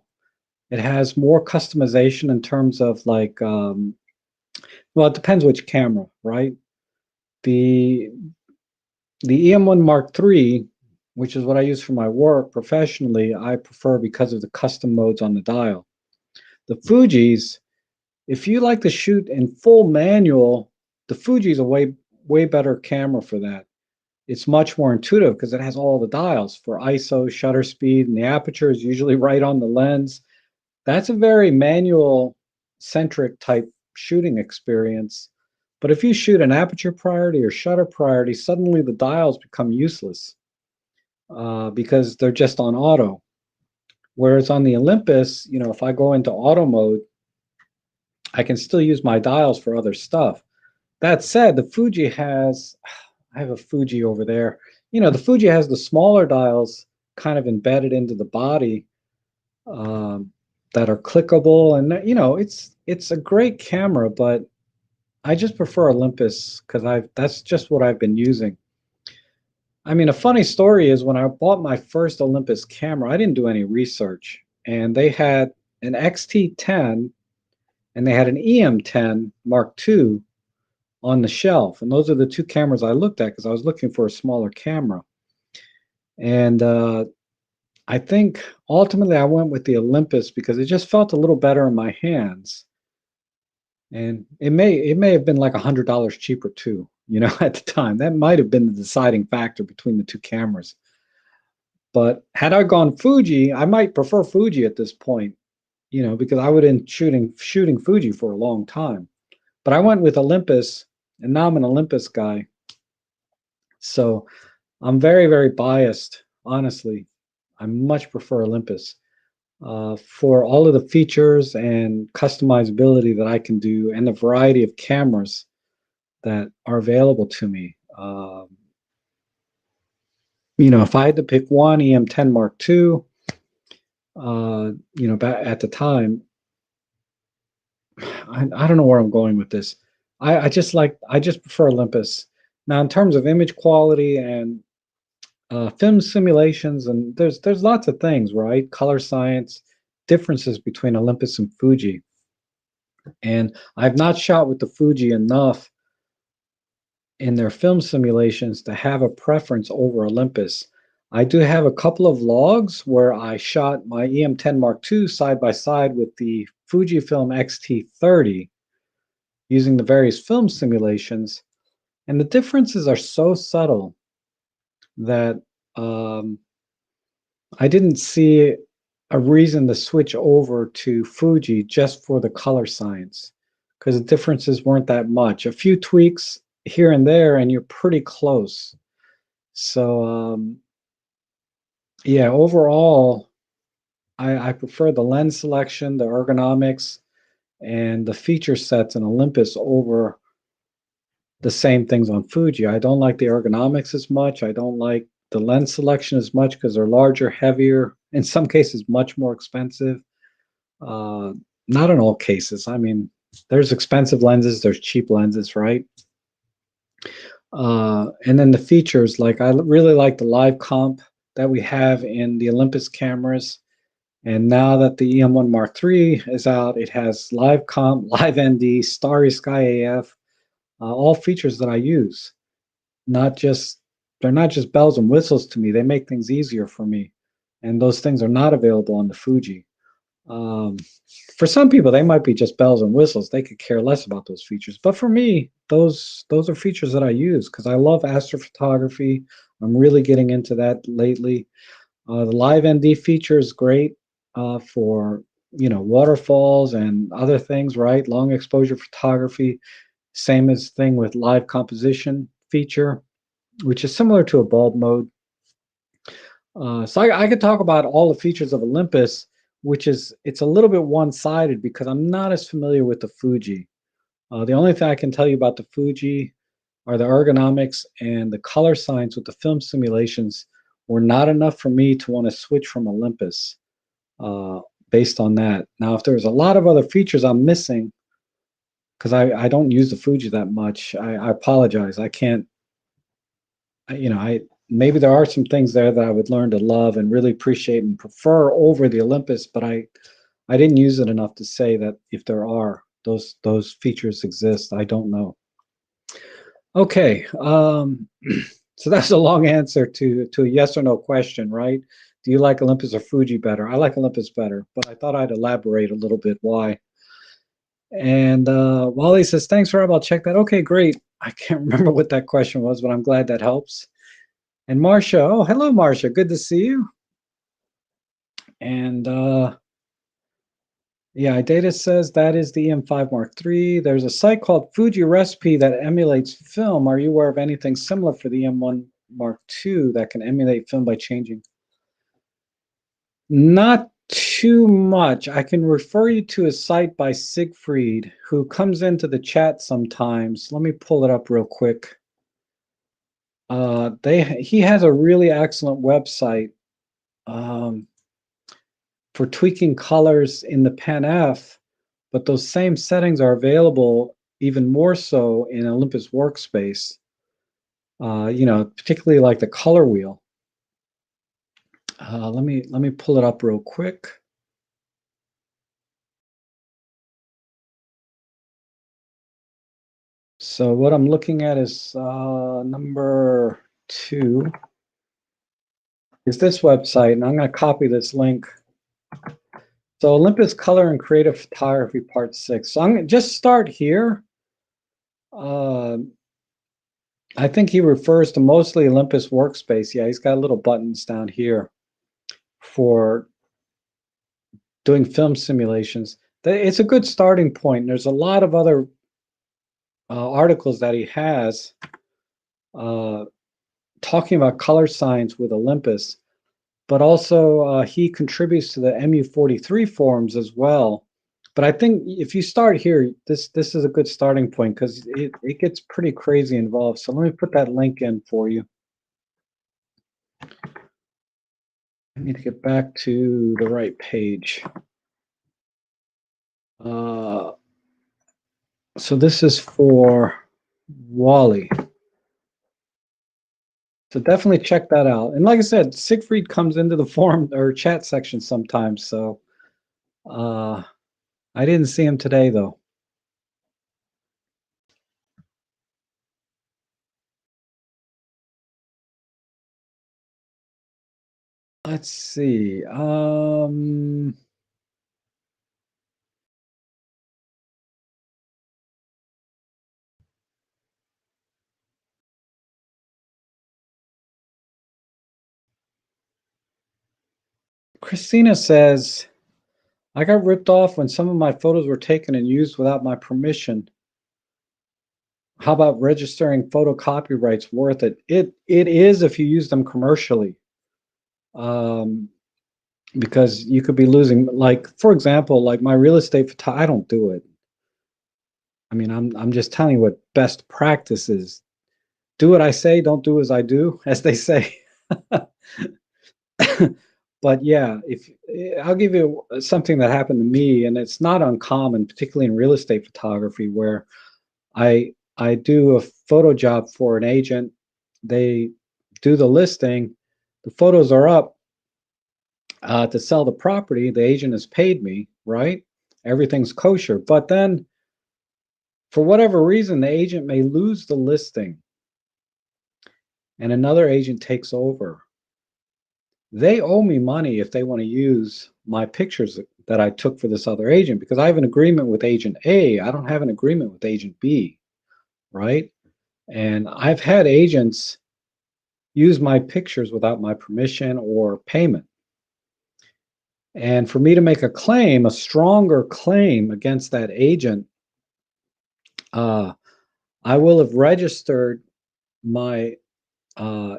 It has more customization in terms of like, well, it depends which camera, right? The EM1 Mark III, which is what I use for my work professionally, I prefer because of the custom modes on the dial. The Fuji's, if you like to shoot in full manual, the Fuji's a way better camera for that. It's much more intuitive because it has all the dials for ISO, shutter speed, and the aperture is usually right on the lens. That's a very manual centric type shooting experience. But if you shoot an aperture priority or shutter priority, suddenly the dials become useless because they're just on auto. Whereas on the Olympus, if I go into auto mode, I can still use my dials for other stuff. That said, the Fuji has, I have a Fuji over there. The Fuji has the smaller dials kind of embedded into the body um, that are clickable, and it's a great camera, but I just prefer Olympus because I've that's just what I've been using. I mean, a funny story is when I bought my first Olympus camera, I didn't do any research, and they had an XT10 and they had an EM10 Mark II on the shelf, and those are the two cameras I looked at because I was looking for a smaller camera. And I think ultimately I went with the Olympus because it just felt a little better in my hands. And it may have been like $100 cheaper too, at the time. That might have been the deciding factor between the two cameras. But had I gone Fuji, I might prefer Fuji at this point, because I would have been shooting Fuji for a long time. But I went with Olympus, and now I'm an Olympus guy. So I'm very, very biased, honestly. I much prefer Olympus for all of the features and customizability that I can do and the variety of cameras that are available to me. If I had to pick one, EM10 Mark II, back at the time, I don't know where I'm going with this. I just prefer Olympus. Now, in terms of image quality and film simulations, and there's lots of things, right? Color science, differences between Olympus and Fuji. And I've not shot with the Fuji enough in their film simulations to have a preference over Olympus. I do have a couple of logs where I shot my EM10 Mark II side by side with the Fujifilm X-T30 using the various film simulations, and the differences are so subtle that I didn't see a reason to switch over to Fuji just for the color science because the differences weren't that much. A few tweaks here and there, and you're pretty close. So, yeah, overall, I prefer the lens selection, the ergonomics, and the feature sets in Olympus over the same things on Fuji. I don't like the ergonomics as much. I don't like the lens selection as much because they're larger, heavier, in some cases, much more expensive. Uh, Not in all cases. I mean, there's expensive lenses, there's cheap lenses, right? And then the features, like I really like the live comp that we have in the Olympus cameras. And now that the EM1 Mark III is out, it has live comp, live ND, Starry Sky AF, all features that I use. Not just They're not just bells and whistles to me. They make things easier for me, and those things are not available on the Fuji. Um, for some people, they might be just bells and whistles. They could care less about those features. But for me, those are features that I use because I love astrophotography. I'm really getting into that lately. The live ND feature is great for waterfalls and other things, right? Long exposure photography. Same as thing with live composition feature, which is similar to a bulb mode. So I could talk about all the features of Olympus, it's a little bit one-sided because I'm not as familiar with the Fuji. The only thing I can tell you about the Fuji are the ergonomics and the color science with the film simulations were not enough for me to want to switch from Olympus uh, based on that. Now, if there's a lot of other features I'm missing, because I don't use the Fuji that much, I apologize. I can't, I maybe there are some things there that I would learn to love and really appreciate and prefer over the Olympus, but I didn't use it enough to say that if there are those features exist. I don't know. Okay, so that's a long answer to a yes or no question, right? Do you like Olympus or Fuji better? I like Olympus better, but I thought I'd elaborate a little bit why. And Wally says, thanks, Rob. I'll check that. Okay, great. I can't remember what that question was, but I'm glad that helps. And Marcia, oh, hello, Marcia. Good to see you. And yeah, data says that is the M5 Mark III. There's a site called Fuji Recipe that emulates film. Are you aware of anything similar for the M1 Mark II that can emulate film by changing? Not too much. I can refer you to a site by Siegfried, who comes into the chat sometimes. Let me pull it up real quick. He has a really excellent website for tweaking colors in the Pen F, but those same settings are available even more so in Olympus Workspace. Particularly like the color wheel. Let me pull it up real quick. So what I'm looking at is number 2 is this website, and I'm going to copy this link. So Olympus Color and Creative Photography Part 6. So I'm going to just start here. I think he refers to mostly Olympus Workspace. Yeah, he's got little buttons down here for doing film simulations. It's a good starting point. There's a lot of other articles that he has talking about color science with Olympus, but also he contributes to the MU43 forums as well. But I think if you start here, this is a good starting point because it gets pretty crazy involved. So let me put that link in for you. I need to get back to the right page. So this is for Wally. So definitely check that out. And like I said, Siegfried comes into the forum or chat section sometimes. So I didn't see him today, though. Let's see. Christina says, I got ripped off when some of my photos were taken and used without my permission. How about registering photo copyrights worth it? It is if you use them commercially. Because you could be losing, like, for example, like my real estate photography, I don't do it. I mean, I'm just telling you what best practice is. Do what I say, don't do as I do, as they say. But yeah, if I'll give you something that happened to me, and it's not uncommon, particularly in real estate photography, where I do a photo job for an agent. They do the listing, the photos are up to sell the property. The agent has paid me, right? Everything's kosher. But then, for whatever reason, the agent may lose the listing, and another agent takes over. They owe me money if they want to use my pictures that I took for this other agent, because I have an agreement with agent A. I don't have an agreement with agent B, right? And I've had agents use my pictures without my permission or payment. And for me to make a claim, a stronger claim against that agent, I will have registered my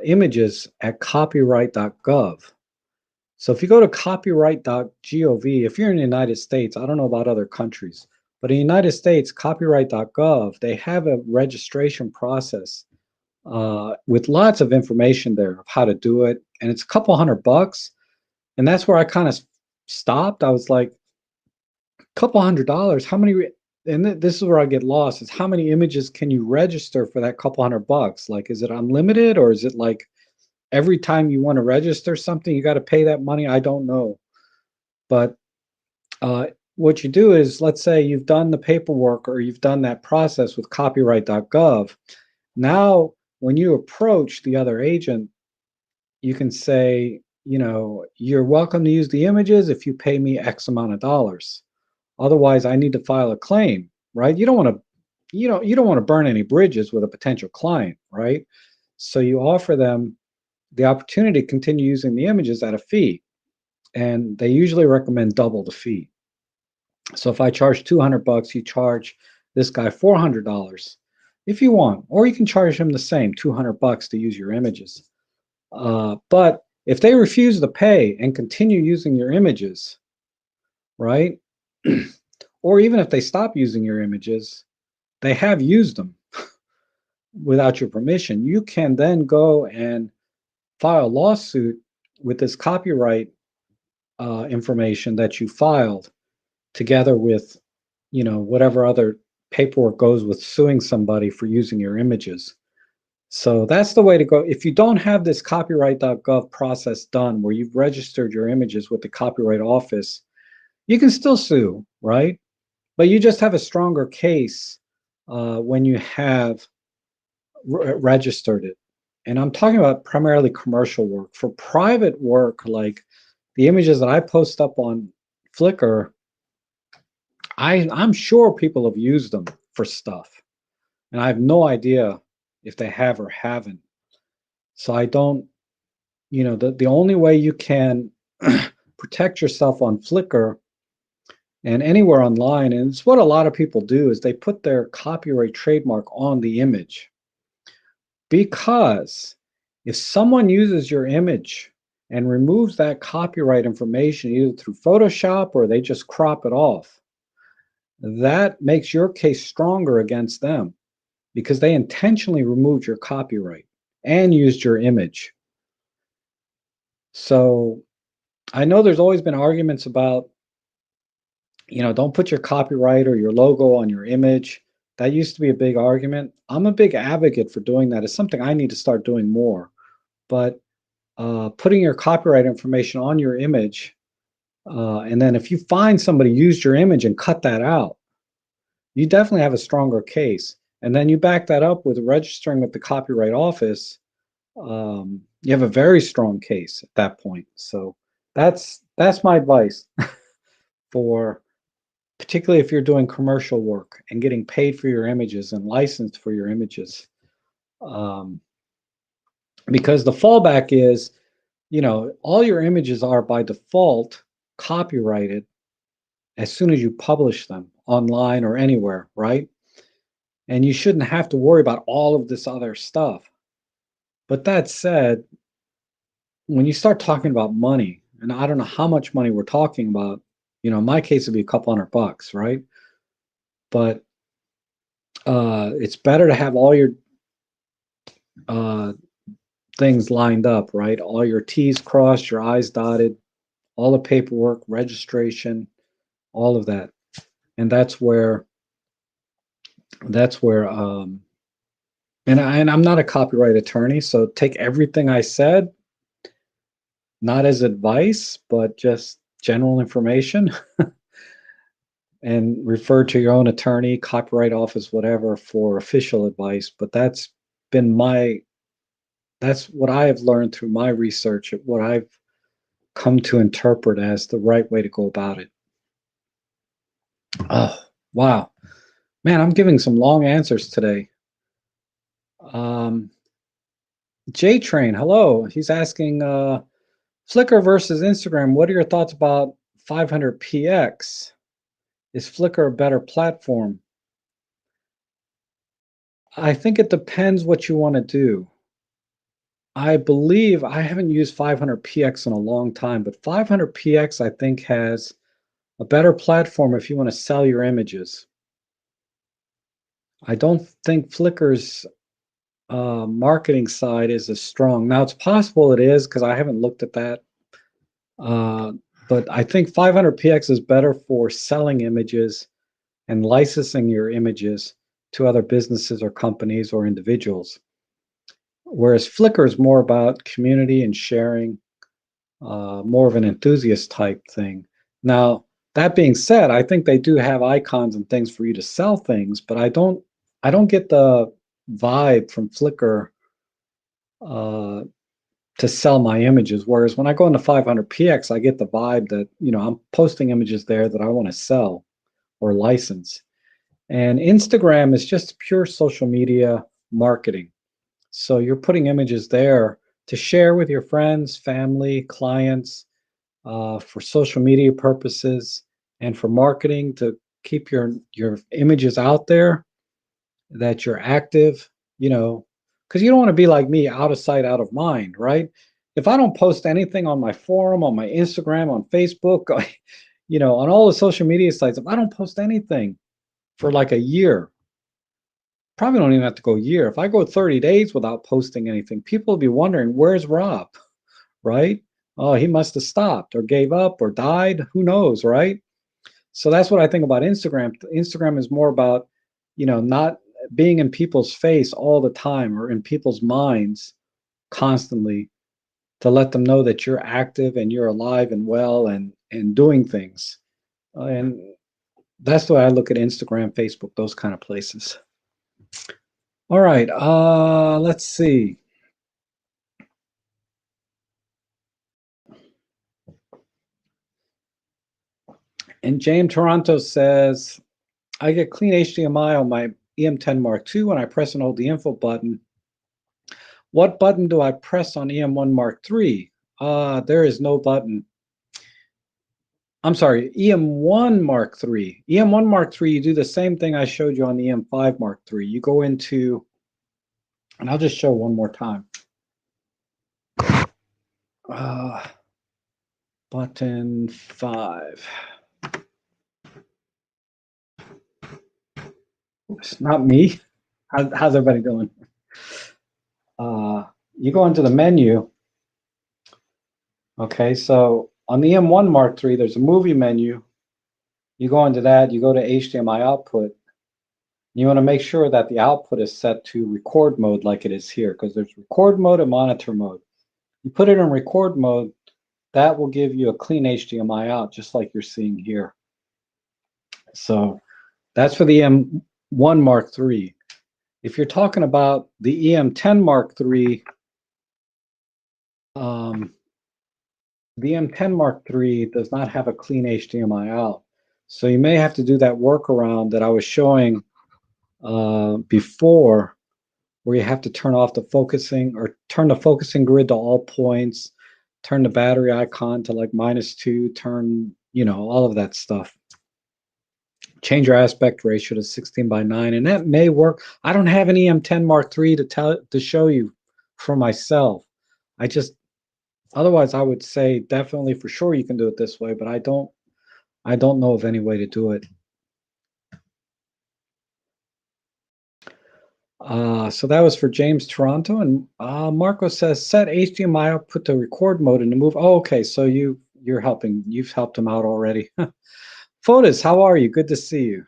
images at copyright.gov. So if you go to copyright.gov, if you're in the United States, I don't know about other countries, but in the United States, copyright.gov, they have a registration process with lots of information there of how to do it. And it's a couple $100. And that's where I kind of stopped. I was like, a couple $100, how many, and this is where I get lost, is how many images can you register for that couple $100? Like, is it unlimited, or is it like every time you want to register something, you got to pay that money? I don't know. But what you do is, let's say you've done the paperwork or you've done that process with copyright.gov. Now, when you approach the other agent, you can say, you're welcome to use the images if you pay me X amount of dollars. Otherwise, I need to file a claim, right? You don't want to burn any bridges with a potential client, right? So you offer them the opportunity to continue using the images at a fee, and they usually recommend double the fee. So if I charge 200 bucks, you charge this guy $400 if you want, or you can charge him the same 200 bucks to use your images. But if they refuse to pay and continue using your images, right? Or even if they stop using your images, they have used them without your permission. You can then go and file a lawsuit with this copyright information that you filed together with, whatever other paperwork goes with suing somebody for using your images. So that's the way to go. If you don't have this copyright.gov process done where you've registered your images with the Copyright Office, you can still sue, right? But you just have a stronger case when you have registered it. And I'm talking about primarily commercial work. For private work, like the images that I post up on Flickr, I'm sure people have used them for stuff. And I have no idea if they have or haven't. So I don't, the only way you can protect yourself on Flickr and anywhere online, and it's what a lot of people do, is they put their copyright trademark on the image. Because if someone uses your image and removes that copyright information either through Photoshop or they just crop it off, that makes your case stronger against them because they intentionally removed your copyright and used your image. So I know there's always been arguments about, don't put your copyright or your logo on your image. That used to be a big argument. I'm a big advocate for doing that. It's something I need to start doing more. But putting your copyright information on your image, and then if you find somebody used your image and cut that out, you definitely have a stronger case. And then you back that up with registering with the Copyright Office. You have a very strong case at that point. So that's my advice for particularly if you're doing commercial work and getting paid for your images and licensed for your images. Because the fallback is, all your images are by default copyrighted as soon as you publish them online or anywhere, right? And you shouldn't have to worry about all of this other stuff. But that said, when you start talking about money, and I don't know how much money we're talking about, in my case, it'd be a couple $100, right? But it's better to have all your uh, things lined up, right? All your T's crossed, your I's dotted, all the paperwork, registration, all of that. And and I'm not a copyright attorney, so take everything I said not as advice, but just general information and refer to your own attorney, copyright office, whatever, for official advice. But that's what I have learned through my research, what I've come to interpret as the right way to go about it. Oh, wow. Man, I'm giving some long answers today. J Train, hello. He's asking Flickr versus Instagram. What are your thoughts about 500px? Is Flickr a better platform? I think it depends what you want to do. I believe I haven't used 500px in a long time, but 500px I think has a better platform if you want to sell your images. I don't think Flickr's marketing side is as strong. Now it's possible it is because I haven't looked at that. But I think 500px is better for selling images and licensing your images to other businesses or companies or individuals. Whereas Flickr is more about community and sharing, more of an enthusiast type thing. Now, that being said, I think they do have icons and things for you to sell things, but I don't get the vibe from Flickr to sell my images. Whereas when I go into 500px, I get the vibe that, I'm posting images there that I want to sell or license. And Instagram is just pure social media marketing. So you're putting images there to share with your friends, family, clients, for social media purposes and for marketing to keep your images out there, that you're active, because you don't want to be like me, out of sight, out of mind, right? If I don't post anything on my forum, on my Instagram, on Facebook, on all the social media sites, if I don't post anything for like a year, probably don't even have to go a year. If I go 30 days without posting anything, people will be wondering, where's Rob, right? Oh, he must have stopped or gave up or died. Who knows, right? So that's what I think about Instagram. Instagram is more about, not being in people's face all the time or in people's minds constantly, to let them know that you're active and you're alive and well and doing things. And that's the way I look at Instagram, Facebook, those kind of places. All right, let's see. And James Toronto says, I get clean HDMI on my EM10 Mark II when I press and hold the info button. What button do I press on EM1 Mark III? There is no button. I'm sorry, EM1 Mark III. EM1 Mark III, you do the same thing I showed you on the EM5 Mark III. You go into, and I'll just show one more time. Button 5. Oops, not me. How's everybody doing? You go into the menu. Okay, so on the M1 Mark III, there's a movie menu. You go into that, you go to HDMI output. You want to make sure that the output is set to record mode like it is here, because there's record mode and monitor mode. You put it in record mode, that will give you a clean HDMI out, just like you're seeing here. So that's for the M1 Mark III. If you're talking about the EM10 Mark III, the M10 Mark III does not have a clean HDMI out. So you may have to do that workaround that I was showing before, where you have to turn off the focusing or turn the focusing grid to all points, turn the battery icon to like -2, turn, all of that stuff. Change your aspect ratio to 16:9, and that may work. I don't have an EM10 Mark III to show you for myself. Otherwise I would say definitely for sure you can do it this way, but I don't know of any way to do it. So that was for James Toronto, and Marco says set HDMI output to record mode and to move. Oh, okay, so you've helped him out already. Fotis, how are you? Good to see you.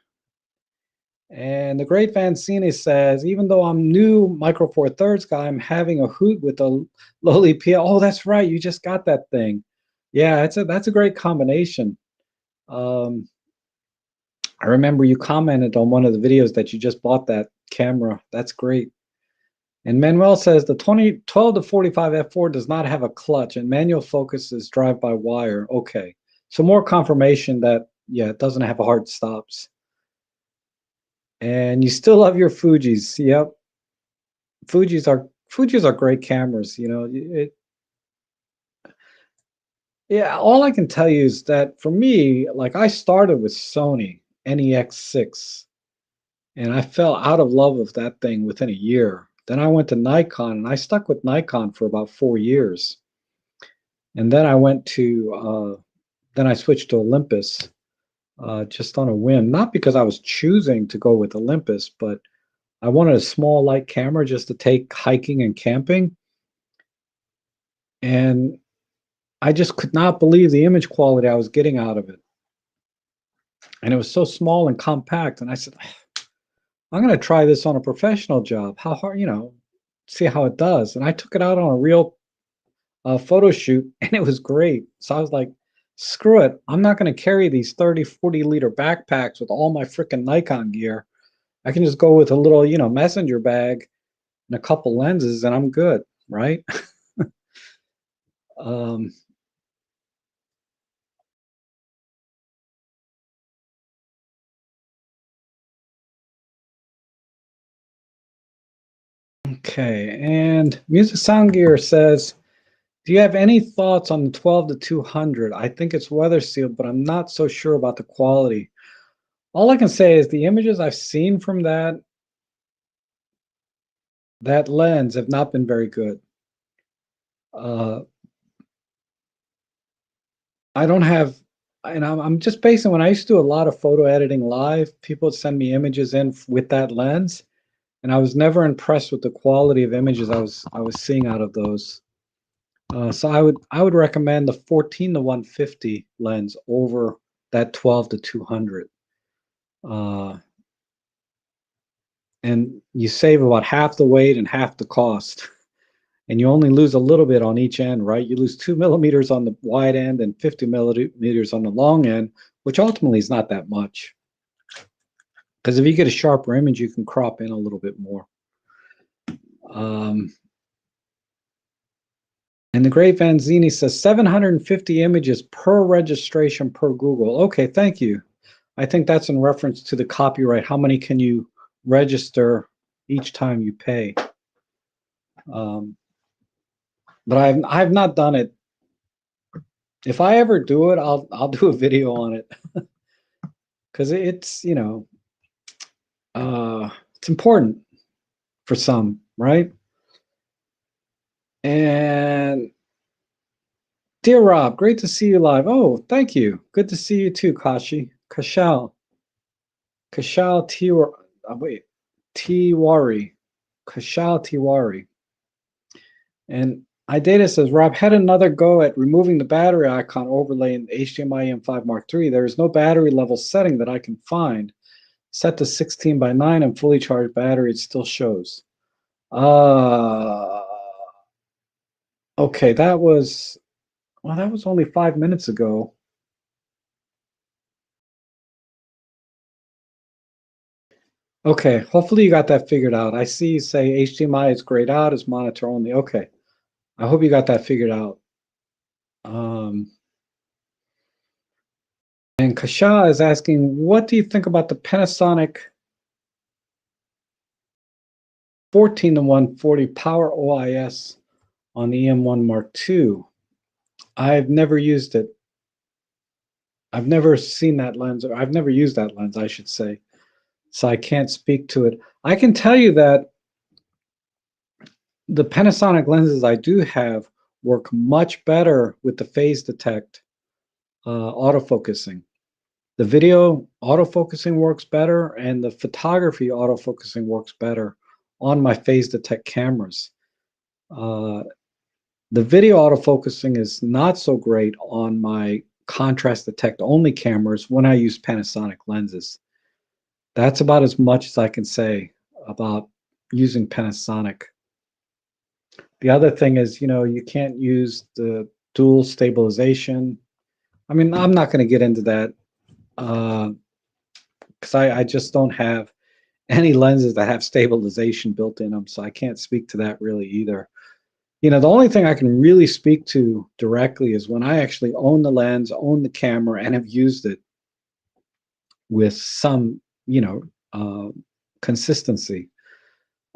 And the Great Vancini says, even though I'm new Micro Four Thirds guy, I'm having a hoot with the lowly PL. Oh, that's right, you just got that thing. Yeah, that's a great combination. I remember you commented on one of the videos that you just bought that camera. That's great. And Manuel says the 12 to 45 f4 does not have a clutch and manual focus is drive-by-wire. Okay, so more confirmation that, yeah, it doesn't have hard stops. And you still love your Fujis. Yep. Fujis are great cameras, yeah, all I can tell you is that for me, like I started with Sony NEX6 and I fell out of love with that thing within a year. Then I went to Nikon and I stuck with Nikon for about 4 years. And then then I switched to Olympus just on a whim, not because I was choosing to go with Olympus, but I wanted a small light camera just to take hiking and camping. And I just could not believe the image quality I was getting out of it. And it was so small and compact. And I said, I'm going to try this on a professional job. How hard, see how it does. And I took it out on a real photo shoot and it was great. So I was like, screw it. I'm not going to carry these 30, 40-liter backpacks with all my freaking Nikon gear. I can just go with a little, messenger bag and a couple lenses and I'm good, right? Um, okay, and Music Sound Gear says, do you have any thoughts on the 12 to 200? I think it's weather sealed, but I'm not so sure about the quality. All I can say is the images I've seen from that lens have not been very good. Uh, I don't have, and I'm just basing when I used to do a lot of photo editing live, people would send me images in with that lens, and I was never impressed with the quality of images I was seeing out of those. So I would recommend the 14 to 150 lens over that 12 to 200. Uh, and you save about half the weight and half the cost. And you only lose a little bit on each end, right? You lose 2 millimeters on the wide end and 50 millimeters on the long end, which ultimately is not that much. Because if you get a sharper image, you can crop in a little bit more. Um, and the Great Vanzini says 750 images per registration per Google. Okay, thank you. I think that's in reference to the copyright. How many can you register each time you pay? Um, but I've not done it. If I ever do it, I'll do a video on it because it's it's important for some, right? And dear Rob, great to see you live. Oh, thank you. Good to see you too, Kashi. Kashal wait, Tiwari. Kashal Tiwari. And iData says, Rob had another go at removing the battery icon overlay in HDMI M5 Mark III. There is no battery level setting that I can find. Set to 16 by 9 and fully charged battery, it still shows. Okay, that was only 5 minutes ago. Okay, hopefully you got that figured out. I see you say HDMI is grayed out, is monitor only. Okay, I hope you got that figured out. Um, and Kasha is asking, what do you think about the Panasonic 14 to 140 Power OIS on the EM1 Mark II? I've never used it. I've never seen that lens, or I've never used that lens, I should say. So I can't speak to it. I can tell you that the Panasonic lenses I do have work much better with the phase detect autofocusing. The video autofocusing works better, and the photography autofocusing works better on my phase detect cameras. Uh, the video autofocusing is not so great on my contrast detect only cameras when I use Panasonic lenses. That's about as much as I can say about using Panasonic. The other thing is, you can't use the dual stabilization. I mean, I'm not going to get into that because I just don't have any lenses that have stabilization built in them, so I can't speak to that really either. The only thing I can really speak to directly is when I actually own the lens, own the camera, and have used it with some, consistency.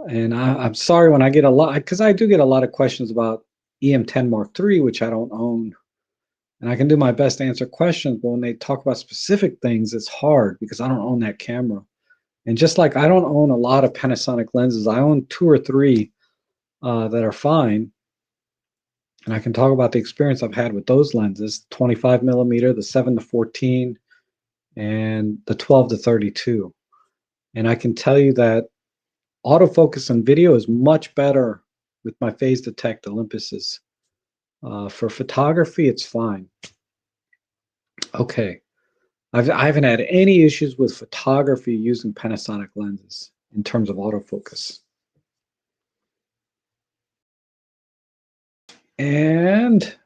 And I'm sorry when I get a lot, because I do get a lot of questions about EM10 Mark III, which I don't own. And I can do my best to answer questions, but when they talk about specific things, it's hard because I don't own that camera. And just like I don't own a lot of Panasonic lenses, I own two or three that are fine. And I can talk about the experience I've had with those lenses, 25 millimeter, the 7 to 14, and the 12 to 32. And I can tell you that autofocus on video is much better with my phase detect Olympuses. For photography, it's fine. Okay. I haven't had any issues with photography using Panasonic lenses in terms of autofocus. And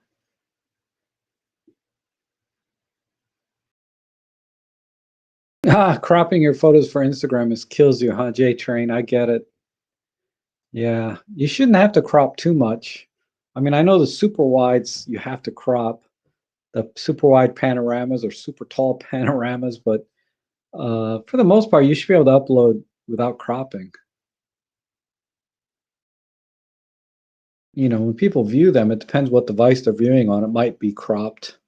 cropping your photos for Instagram is kills you, huh, J Train? I get it. Yeah, you shouldn't have to crop too much. I mean, I know the super wides you have to crop, the super wide panoramas or super tall panoramas, but for the most part, you should be able to upload without cropping. You know, when people view them, it depends what device they're viewing on. It might be cropped.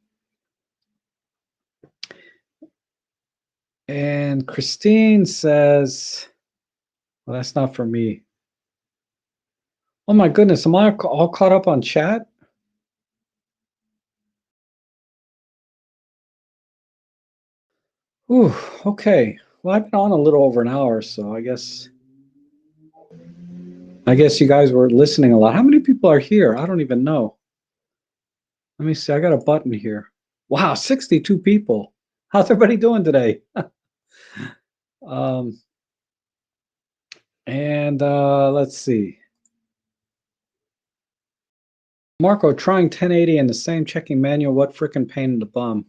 And Christine says, well, that's not for me. Oh my goodness, am I all caught up on chat? Ooh, okay. Well, I've been on a little over an hour, so I guess you guys were listening a lot. How many people are here? I don't even know. Let me see. I got a button here. Wow, 62 people. How's everybody doing today? Um, and let's see. Marco trying 1080 in the same checking manual. What frickin' pain in the bum.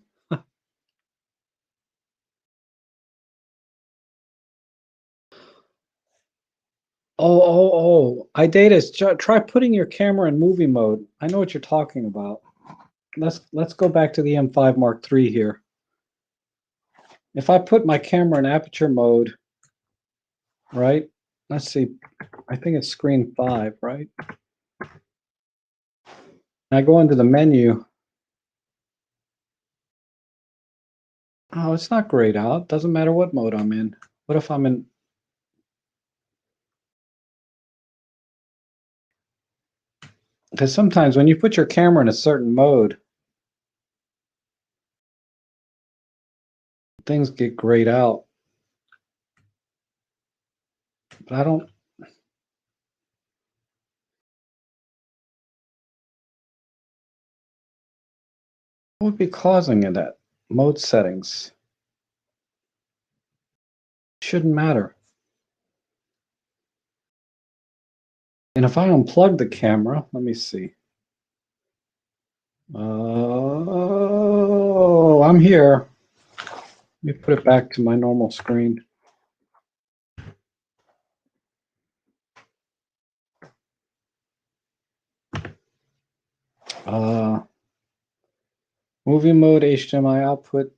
Oh. Idatus, try putting your camera in movie mode. I know what you're talking about. Let's go back to the M5 Mark III here. If I put my camera in aperture mode, right? Let's see. I think it's screen 5, right? I go into the menu. Oh, it's not grayed out. Doesn't matter what mode I'm in. What if I'm in? Because sometimes when you put your camera in a certain mode, things get grayed out. But I don't. What would be causing it? That mode settings shouldn't matter. And if I unplug the camera, let me see. Oh, I'm here. Let me put it back to my normal screen. Movie mode, HDMI output.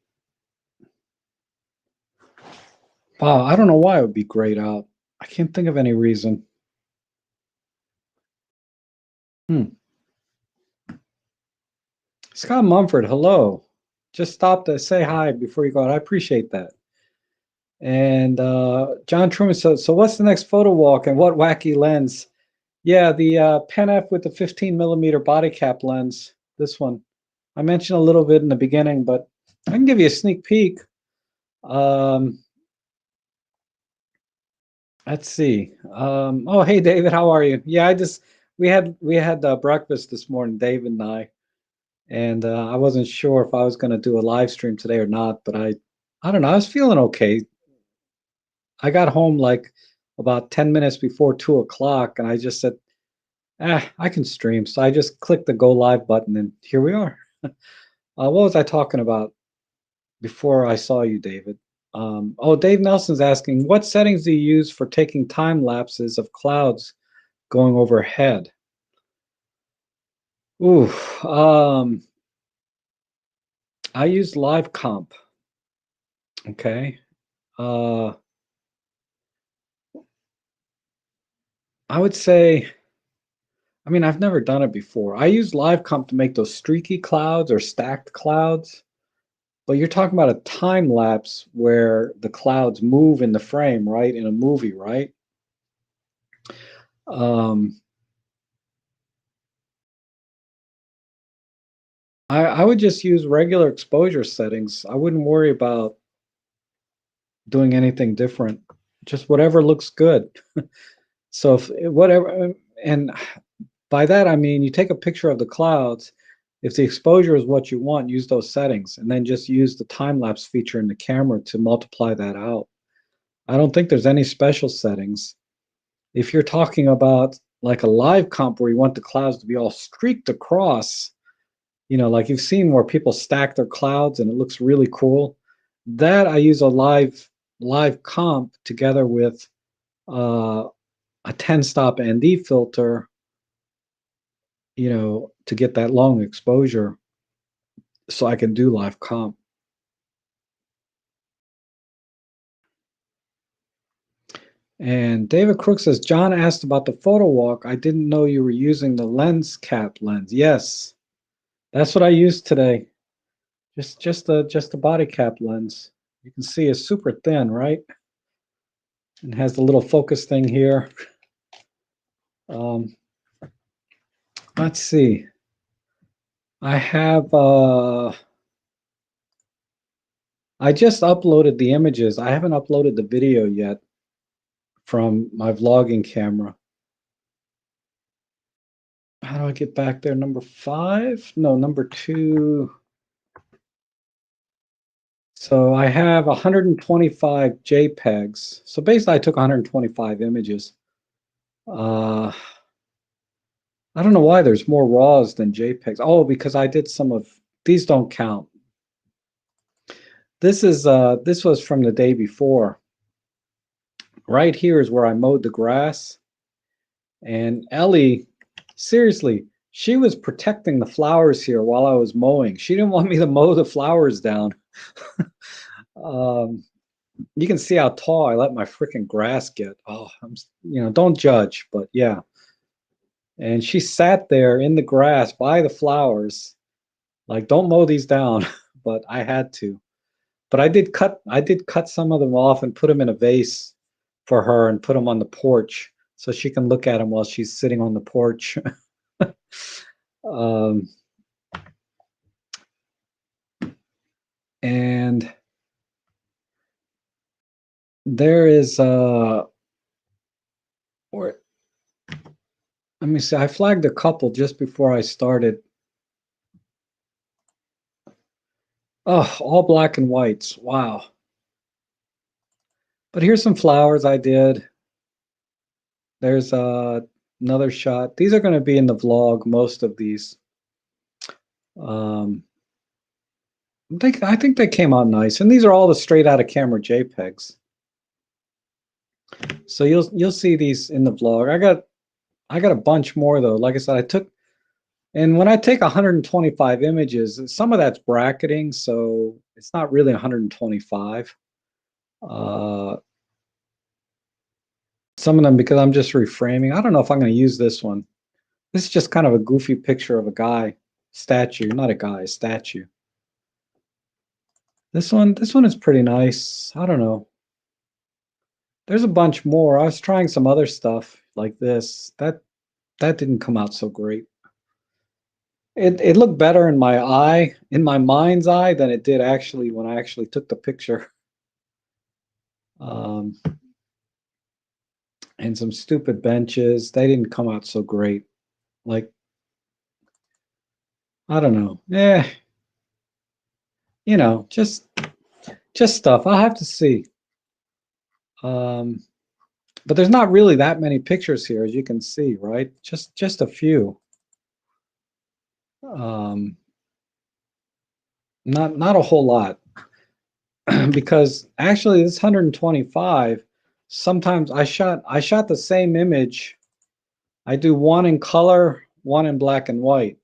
Wow, I don't know why it would be grayed out. I can't think of any reason. Scott Mumford, hello. Just stopped to say hi before you go out. I appreciate that. And John Truman says, so what's the next photo walk and what wacky lens? Yeah, the Pen F with the 15 millimeter body cap lens. This one. I mentioned a little bit in the beginning, but I can give you a sneak peek. Let's see. Oh, hey David, how are you? Yeah, we had breakfast this morning, David and and I wasn't sure if I was going to do a live stream today or not, but I don't know. I was feeling okay. I got home like about 10 minutes before 2 o'clock, and I just said, I can stream. So I just clicked the go live button, and here we are. What was I talking about before I saw you, David? Oh, Dave Nelson's asking, what settings do you use for taking time lapses of clouds going overhead? Ooh, I use live comp. Okay. Uh, I would say, I mean, I've never done it before. I use live comp to make those streaky clouds or stacked clouds, but you're talking about a time lapse where the clouds move in the frame, right? In a movie, right? Um, I would just use regular exposure settings. I wouldn't worry about doing anything different. Just whatever looks good. So if whatever, and by that I mean you take a picture of the clouds. If the exposure is what you want, use those settings, and then just use the time lapse feature in the camera to multiply that out. I don't think there's any special settings. If you're talking about like a live comp where you want the clouds to be all streaked across, like you've seen where people stack their clouds and it looks really cool. That I use a live comp together with uh, a 10 stop ND filter to get that long exposure so I can do live comp. And David Crook says, John asked about the photo walk. I didn't know you were using the lens cap lens. Yes, that's what I used today. Just a body cap lens. You can see it's super thin, right? And has the little focus thing here. Let's see. I have I just uploaded the images. I haven't uploaded the video yet from my vlogging camera. How do I get back there? Number 5? No, number 2. So I have 125 JPEGs. So basically I took 125 images. I don't know why there's more RAWs than JPEGs. Oh, because I did some of these don't count. This was from the day before. Right here is where I mowed the grass. And Ellie, seriously, she was protecting the flowers here while I was mowing. She didn't want me to mow the flowers down. You can see how tall I let my freaking grass get. Oh, don't judge, but yeah. And she sat there in the grass by the flowers, like, don't mow these down, but I had to. But I did cut some of them off and put them in a vase for her and put them on the porch so she can look at them while she's sitting on the porch. And there is let me see, I flagged a couple just before I started. Oh, all black and whites. Wow. But here's some flowers I did. There's another shot. These are going to be in the vlog, most of these. I think they came out nice. And these are all the straight out of camera JPEGs. So you'll see these in the vlog. I got a bunch more though. Like I said, and when I take 125 images, some of that's bracketing, so it's not really 125. Some of them because I'm just reframing. I don't know if I'm going to use this one. This is just kind of a goofy picture of a guy, statue, not a guy, a statue. This one is pretty nice. I don't know. There's a bunch more. I was trying some other stuff like this. That didn't come out so great. It looked better in my mind's eye than it did actually when I actually took the picture. And some stupid benches. They didn't come out so great. Like, I don't know. Just stuff. I'll have to see. But there's not really that many pictures here, as you can see, right? Just a few. Not a whole lot. Because actually this 125, sometimes I shot the same image. I do one in color, one in black and white.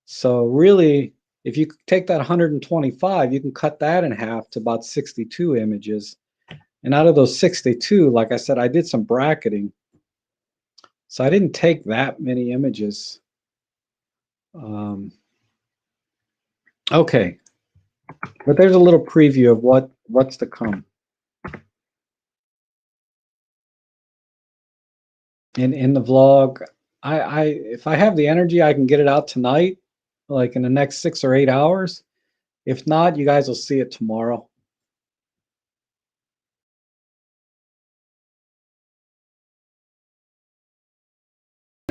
So really, if you take that 125, you can cut that in half to about 62 images. And out of those 62, like I said, I did some bracketing. So I didn't take that many images. Okay. But there's a little preview of what's to come. In the vlog, if I have the energy, I can get it out tonight, like in the next 6 or 8 hours. If not, you guys will see it tomorrow.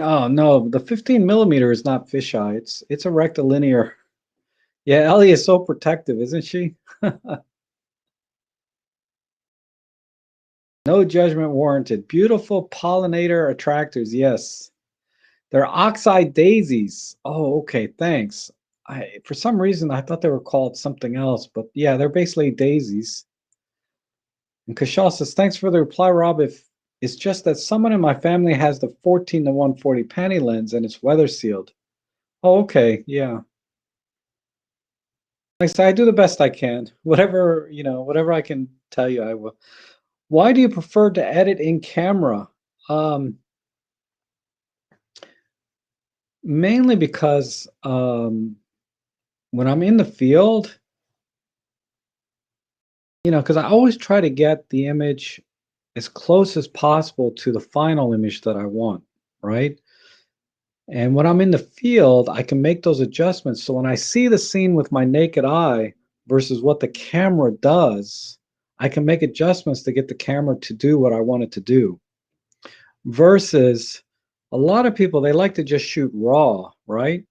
Oh no, the 15 millimeter is not fisheye. It's a rectilinear. Yeah, Ellie is so protective, isn't she? No judgment warranted. Beautiful pollinator attractors. Yes. They're oxeye daisies. Oh, okay. Thanks. For some reason I thought they were called something else, but yeah, they're basically daisies. And Kashal says, thanks for the reply, Rob. It's just that someone in my family has the 14 to 140 penny lens and it's weather sealed. Oh, okay, yeah. Like I say, I do the best I can. Whatever, whatever I can tell you, I will. Why do you prefer to edit in camera? Um, Mainly because when I'm in the field, because I always try to get the image as close as possible to the final image that I want, right? And when I'm in the field, I can make those adjustments. So when I see the scene with my naked eye versus what the camera does, I can make adjustments to get the camera to do what I want it to do. Versus a lot of people, they like to just shoot raw, right?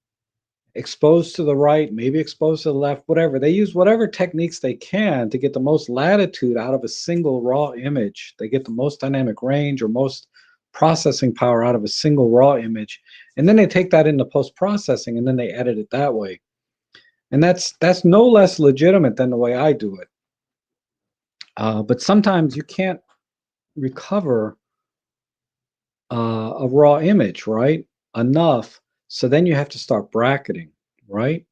Exposed to the right, maybe exposed to the left, whatever. They use whatever techniques they can to get the most latitude out of a single raw image. They get the most dynamic range or most processing power out of a single raw image. And then they take that into post-processing and then they edit it that way. And that's no less legitimate than the way I do it. But sometimes you can't recover a raw image, right? Enough. So then you have to start bracketing, right?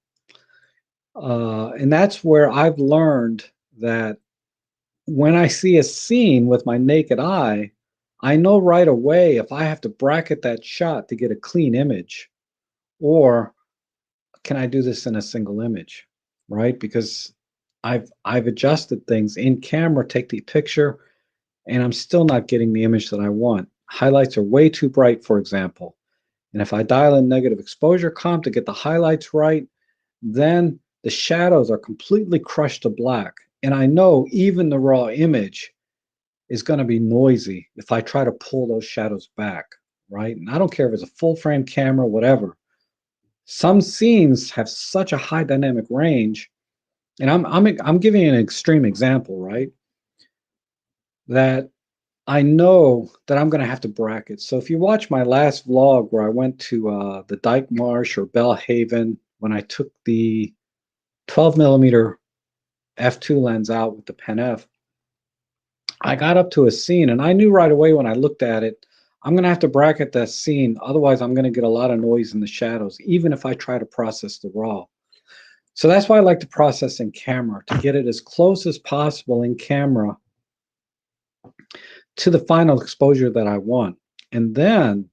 And that's where I've learned that when I see a scene with my naked eye, I know right away if I have to bracket that shot to get a clean image, or can I do this in a single image, right? Because I've adjusted things in camera, take the picture, and I'm still not getting the image that I want. Highlights are way too bright, for example. And if I dial in negative exposure comp to get the highlights right, then the shadows are completely crushed to black. And I know even the raw image is going to be noisy if I try to pull those shadows back, right? And I don't care if it's a full frame camera, whatever. Some scenes have such a high dynamic range, and I'm giving you an extreme example, right? That I know that I'm going to have to bracket. So if you watch my last vlog where I went to the Dyke Marsh or Bellhaven when I took the 12 millimeter f2 lens out with the Pen F, I got up to a scene and I knew right away when I looked at it, I'm going to have to bracket that scene. Otherwise, I'm going to get a lot of noise in the shadows, even if I try to process the raw. So that's why I like to process in camera, to get it as close as possible in camera to the final exposure that I want. And then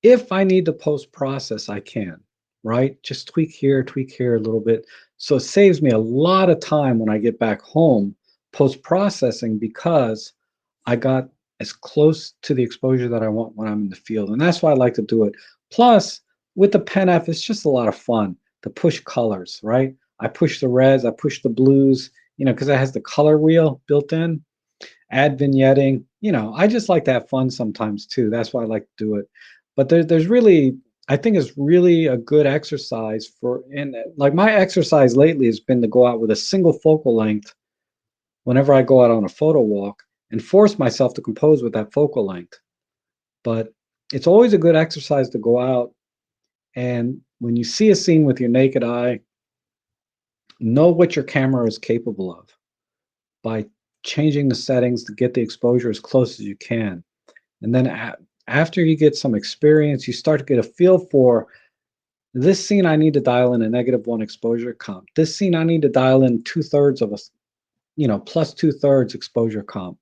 if I need to post process, I can, right? Just tweak here a little bit. So it saves me a lot of time when I get back home post processing because I got as close to the exposure that I want when I'm in the field. And that's why I like to do it. Plus, with the Pen F, it's just a lot of fun to push colors, right? I push the reds, I push the blues, because it has the color wheel built in, add vignetting. I just like to have fun sometimes too. That's why I like to do it. But there's really, I think it's really a good exercise and like my exercise lately has been to go out with a single focal length whenever I go out on a photo walk and force myself to compose with that focal length. But it's always a good exercise to go out and when you see a scene with your naked eye, know what your camera is capable of by changing the settings to get the exposure as close as you can. And then after you get some experience, you start to get a feel for this scene. I need to dial in a -1 exposure comp. This scene, I need to dial in 2/3 of a, plus 2/3 exposure comp.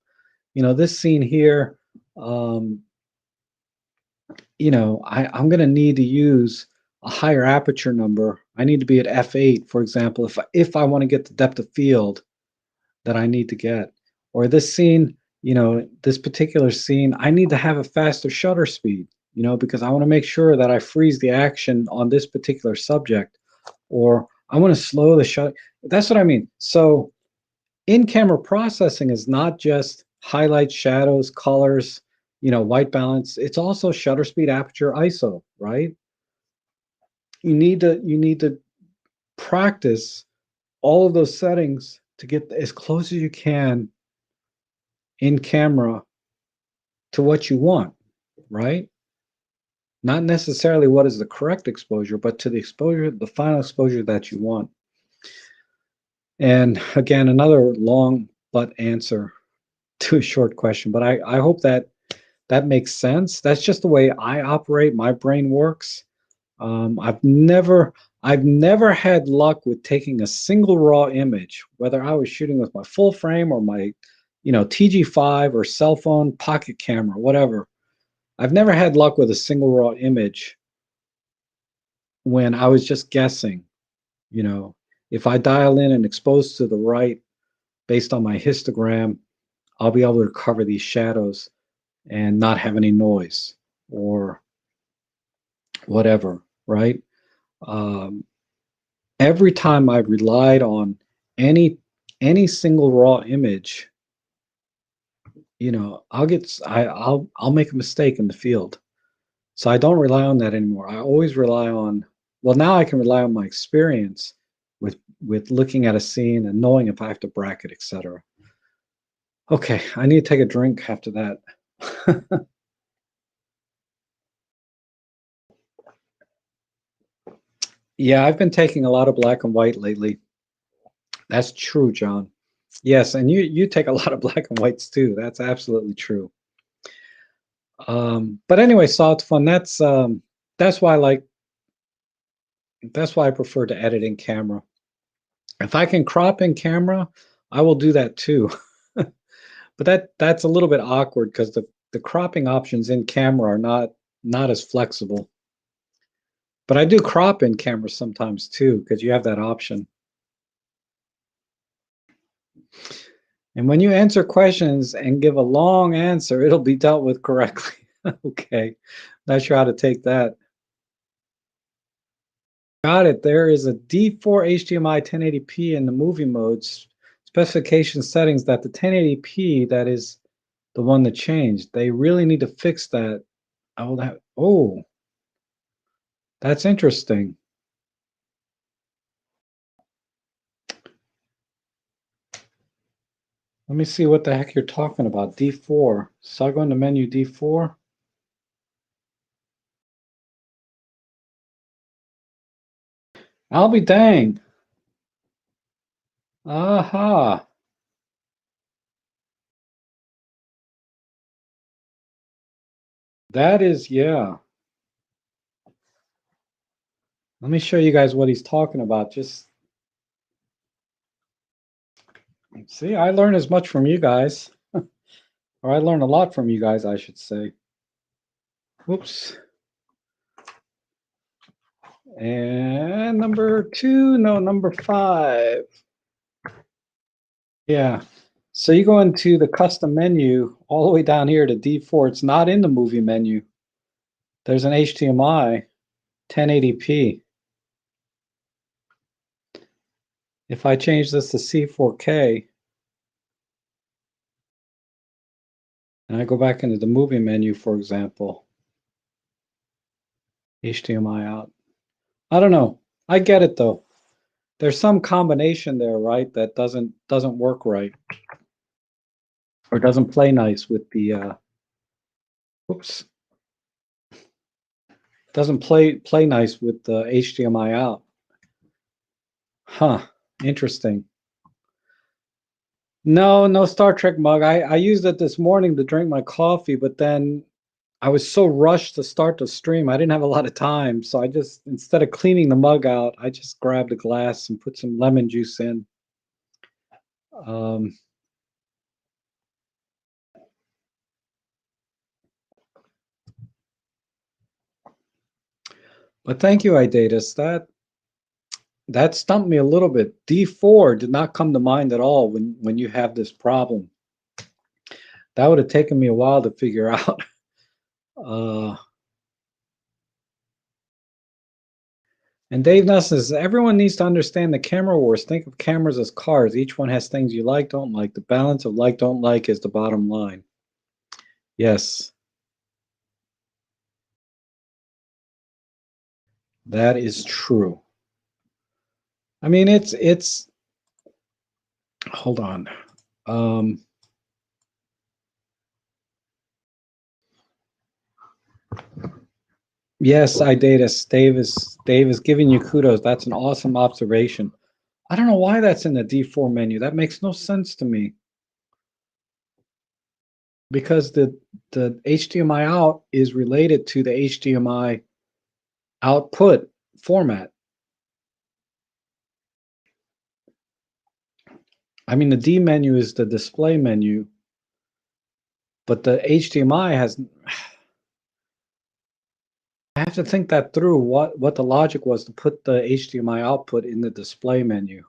This scene here, I'm going to need to use a higher aperture number. I need to be at f8, for example, if I want to get the depth of field that I need to get. Or this scene, this particular scene, I need to have a faster shutter speed, because I want to make sure that I freeze the action on this particular subject, or I want to slow the shutter. That's what I mean. So in-camera processing is not just highlights, shadows, colors, white balance. It's also shutter speed, aperture, ISO, right? You need to practice all of those settings to get as close as you can in camera to what you want, right? Not necessarily what is the correct exposure, but to the exposure, the final exposure that you want. And again, another long but answer to a short question, but I hope that that makes sense. That's just the way I operate. My brain works. I've never had luck with taking a single raw image, whether I was shooting with my full frame or my, TG5 or cell phone pocket camera, whatever. I've never had luck with a single raw image when I was just guessing. You know, if I dial in and expose to the right based on my histogram, I'll be able to recover these shadows and not have any noise or whatever, right? Um, every time I've relied on any any single raw image, I'll make a mistake in the field. So I don't rely on that anymore. I always rely on, well, now I can rely on my experience with looking at a scene and knowing if I have to bracket, etc. Okay, I need to take a drink after that. Yeah, I've been taking a lot of black and white lately. That's true, John. Yes, and you take a lot of black and whites too. That's absolutely true. But anyway, solid fun. That's why I like that's why I prefer to edit in camera. If I can crop in camera, I will do that too. But that's a little bit awkward because the cropping options in camera are not as flexible. But I do crop in camera sometimes too because you have that option. And when you answer questions and give a long answer, it'll be dealt with correctly. Okay, not sure how to take that. Got it. There is a D4 HDMI 1080p in the movie modes specification settings that the 1080p that is the one that changed. They really need to fix that. I will have. Oh, that's interesting. Let me see what the heck you're talking about. D4. So I go into menu D4. I'll be dang. Aha. That is, yeah. Let me show you guys what he's talking about. Just see, I learn as much from you guys, or I learn a lot from you guys, I should say. Oops. And number two, no, number five. Yeah. So you go into the custom menu all the way down here to D4. It's not in the movie menu. There's an HDMI 1080p. If I change this to C4K and I go back into the movie menu, for example, HDMI out. I don't know. I get it though. There's some combination there, right, that doesn't work right or doesn't play nice with the oops. Doesn't play nice with the HDMI out. Huh. Interesting. No, no Star Trek mug. I used it this morning to drink my coffee, but then I was so rushed to start the stream. I didn't have a lot of time. So I just, instead of cleaning the mug out, I just grabbed a glass and put some lemon juice in. Um, but thank you, Idatus. That stumped me a little bit. D4 did not come to mind at all when you have this problem. That would have taken me a while to figure out. And Dave Nuss says everyone needs to understand the camera wars. Think of cameras as cars. Each one has things you like, don't like. The balance of like, don't like is the bottom line. Yes, that is true. I mean, it's. Hold on. Yes, Idatus. Dave is giving you kudos. That's an awesome observation. I don't know why that's in the D4 menu. That makes no sense to me. because the HDMI out is related to the HDMI output format. I mean, the D menu is the display menu, but the HDMI has. I have to think that through. What the logic was to put the HDMI output in the display menu.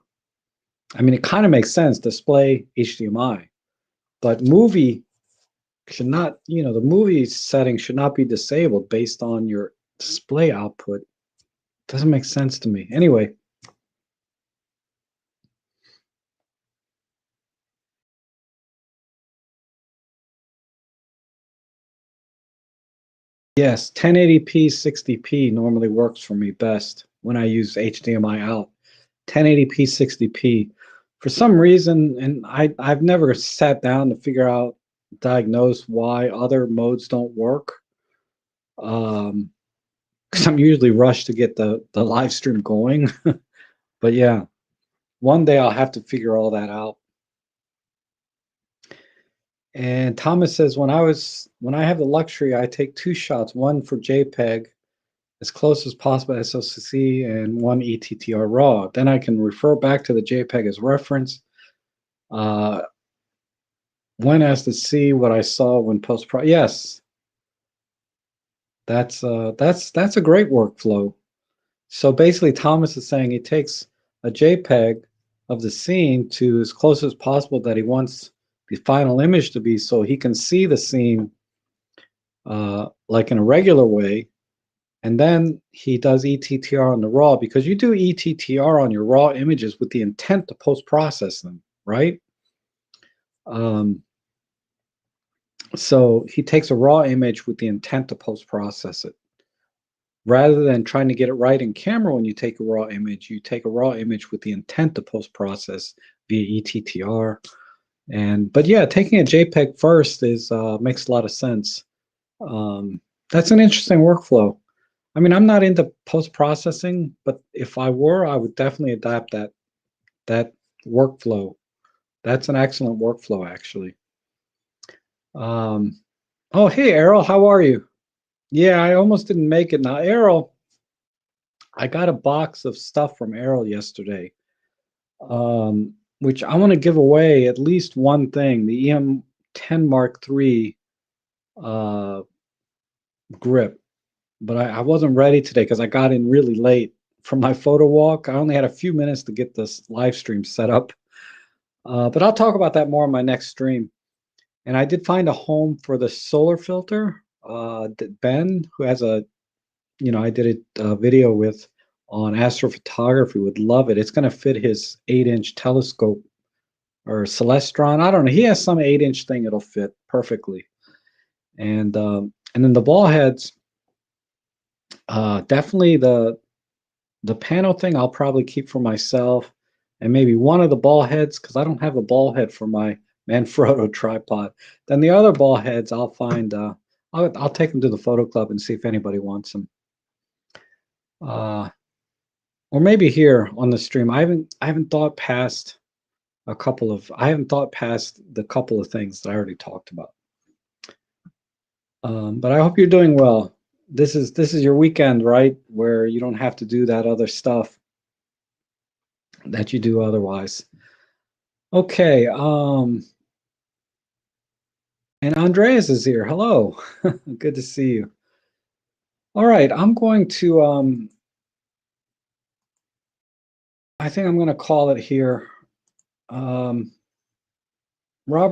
I mean, it kind of makes sense, display HDMI, but movie should not, the movie setting should not be disabled based on your display output. Doesn't make sense to me. Anyway, yes, 1080p 60p normally works for me best when I use HDMI out. 1080p 60p. For some reason, and I've never sat down to figure out, diagnose why other modes don't work. Because I'm usually rushed to get the live stream going. But yeah, one day I'll have to figure all that out. And Thomas says, when I have the luxury, I take two shots, one for JPEG as close as possible to SLC and one ETTR RAW. Then I can refer back to the JPEG as reference. When asked to see what I saw when post-pro, yes, that's a great workflow. So basically, Thomas is saying he takes a JPEG of the scene to as close as possible that he wants the final image to be, so he can see the scene like in a regular way. And then he does ETTR on the RAW, because you do ETTR on your RAW images with the intent to post-process them, right? So he takes a RAW image with the intent to post-process it. Rather than trying to get it right in camera when you take a RAW image, you take a RAW image with the intent to post-process via ETTR. But yeah, taking a JPEG first makes a lot of sense. That's an interesting workflow. I mean, I'm not into post-processing, but if I were, I would definitely adapt that workflow. That's an excellent workflow, actually. Oh, hey, Errol, how are you? Yeah, I almost didn't make it. Now, Errol, I got a box of stuff from Errol yesterday, which I want to give away at least one thing, the EM10 Mark III uh, grip. But I wasn't ready today because I got in really late from my photo walk. I only had a few minutes to get this live stream set up. But I'll talk about that more in my next stream. And I did find a home for the solar filter. Ben, who has I did a video with on astrophotography, would love it. It's going to fit his 8-inch telescope or Celestron. I don't know. He has some 8-inch thing it'll fit perfectly. And then the ball heads, definitely the panel thing I'll probably keep for myself, and maybe one of the ball heads, because I don't have a ball head for my Manfrotto tripod. Then the other ball heads I'll find. I'll take them to the photo club and see if anybody wants them. Or maybe here on the stream. I haven't thought past the couple of things that I already talked about. But I hope you're doing well. This is your weekend, right? Where you don't have to do that other stuff that you do otherwise. Okay. And Andreas is here. Hello. Good to see you. All right, I'm going to I think I'm going to call it here. Robert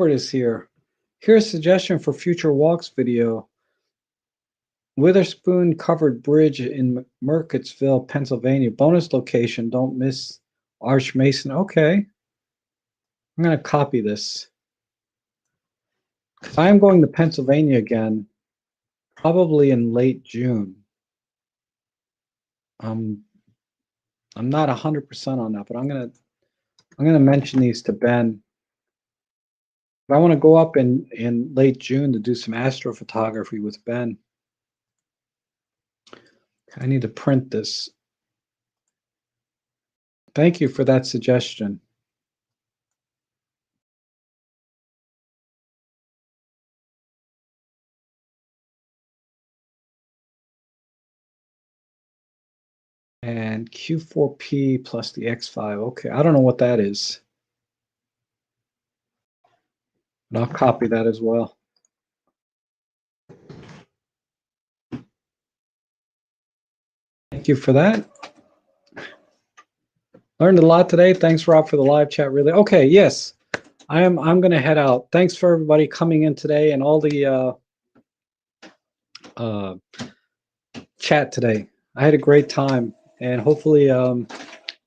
is here. Here's a suggestion for future walks video. Witherspoon Covered Bridge in Mercuttsville, Pennsylvania. Bonus location. Don't miss Arch Mason. Okay. I'm going to copy this. I am going to Pennsylvania again, probably in late June. I'm not 100% on that, but I'm gonna mention these to Ben. But I want to go up in late June to do some astrophotography with Ben. I need to print this. Thank you for that suggestion. And Q4P plus the X5. Okay, I don't know what that is. But I'll copy that as well. Thank you for that. Learned a lot today. Thanks, Rob, for the live chat. Really. Okay, yes. I'm going to head out. Thanks for everybody coming in today and all the chat today. I had a great time, and hopefully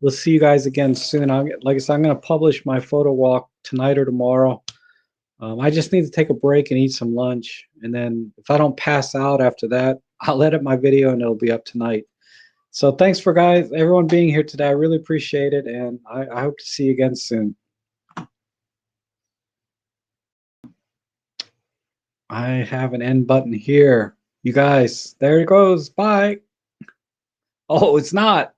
we'll see you guys again soon. Like I said, I'm going to publish my photo walk tonight or tomorrow. I just need to take a break and eat some lunch, and then if I don't pass out after that, I'll edit my video and it'll be up tonight. So thanks for everyone being here today. I really appreciate it, and I hope to see you again soon. I have an end button here. You guys, there it goes. Bye. Oh, it's not.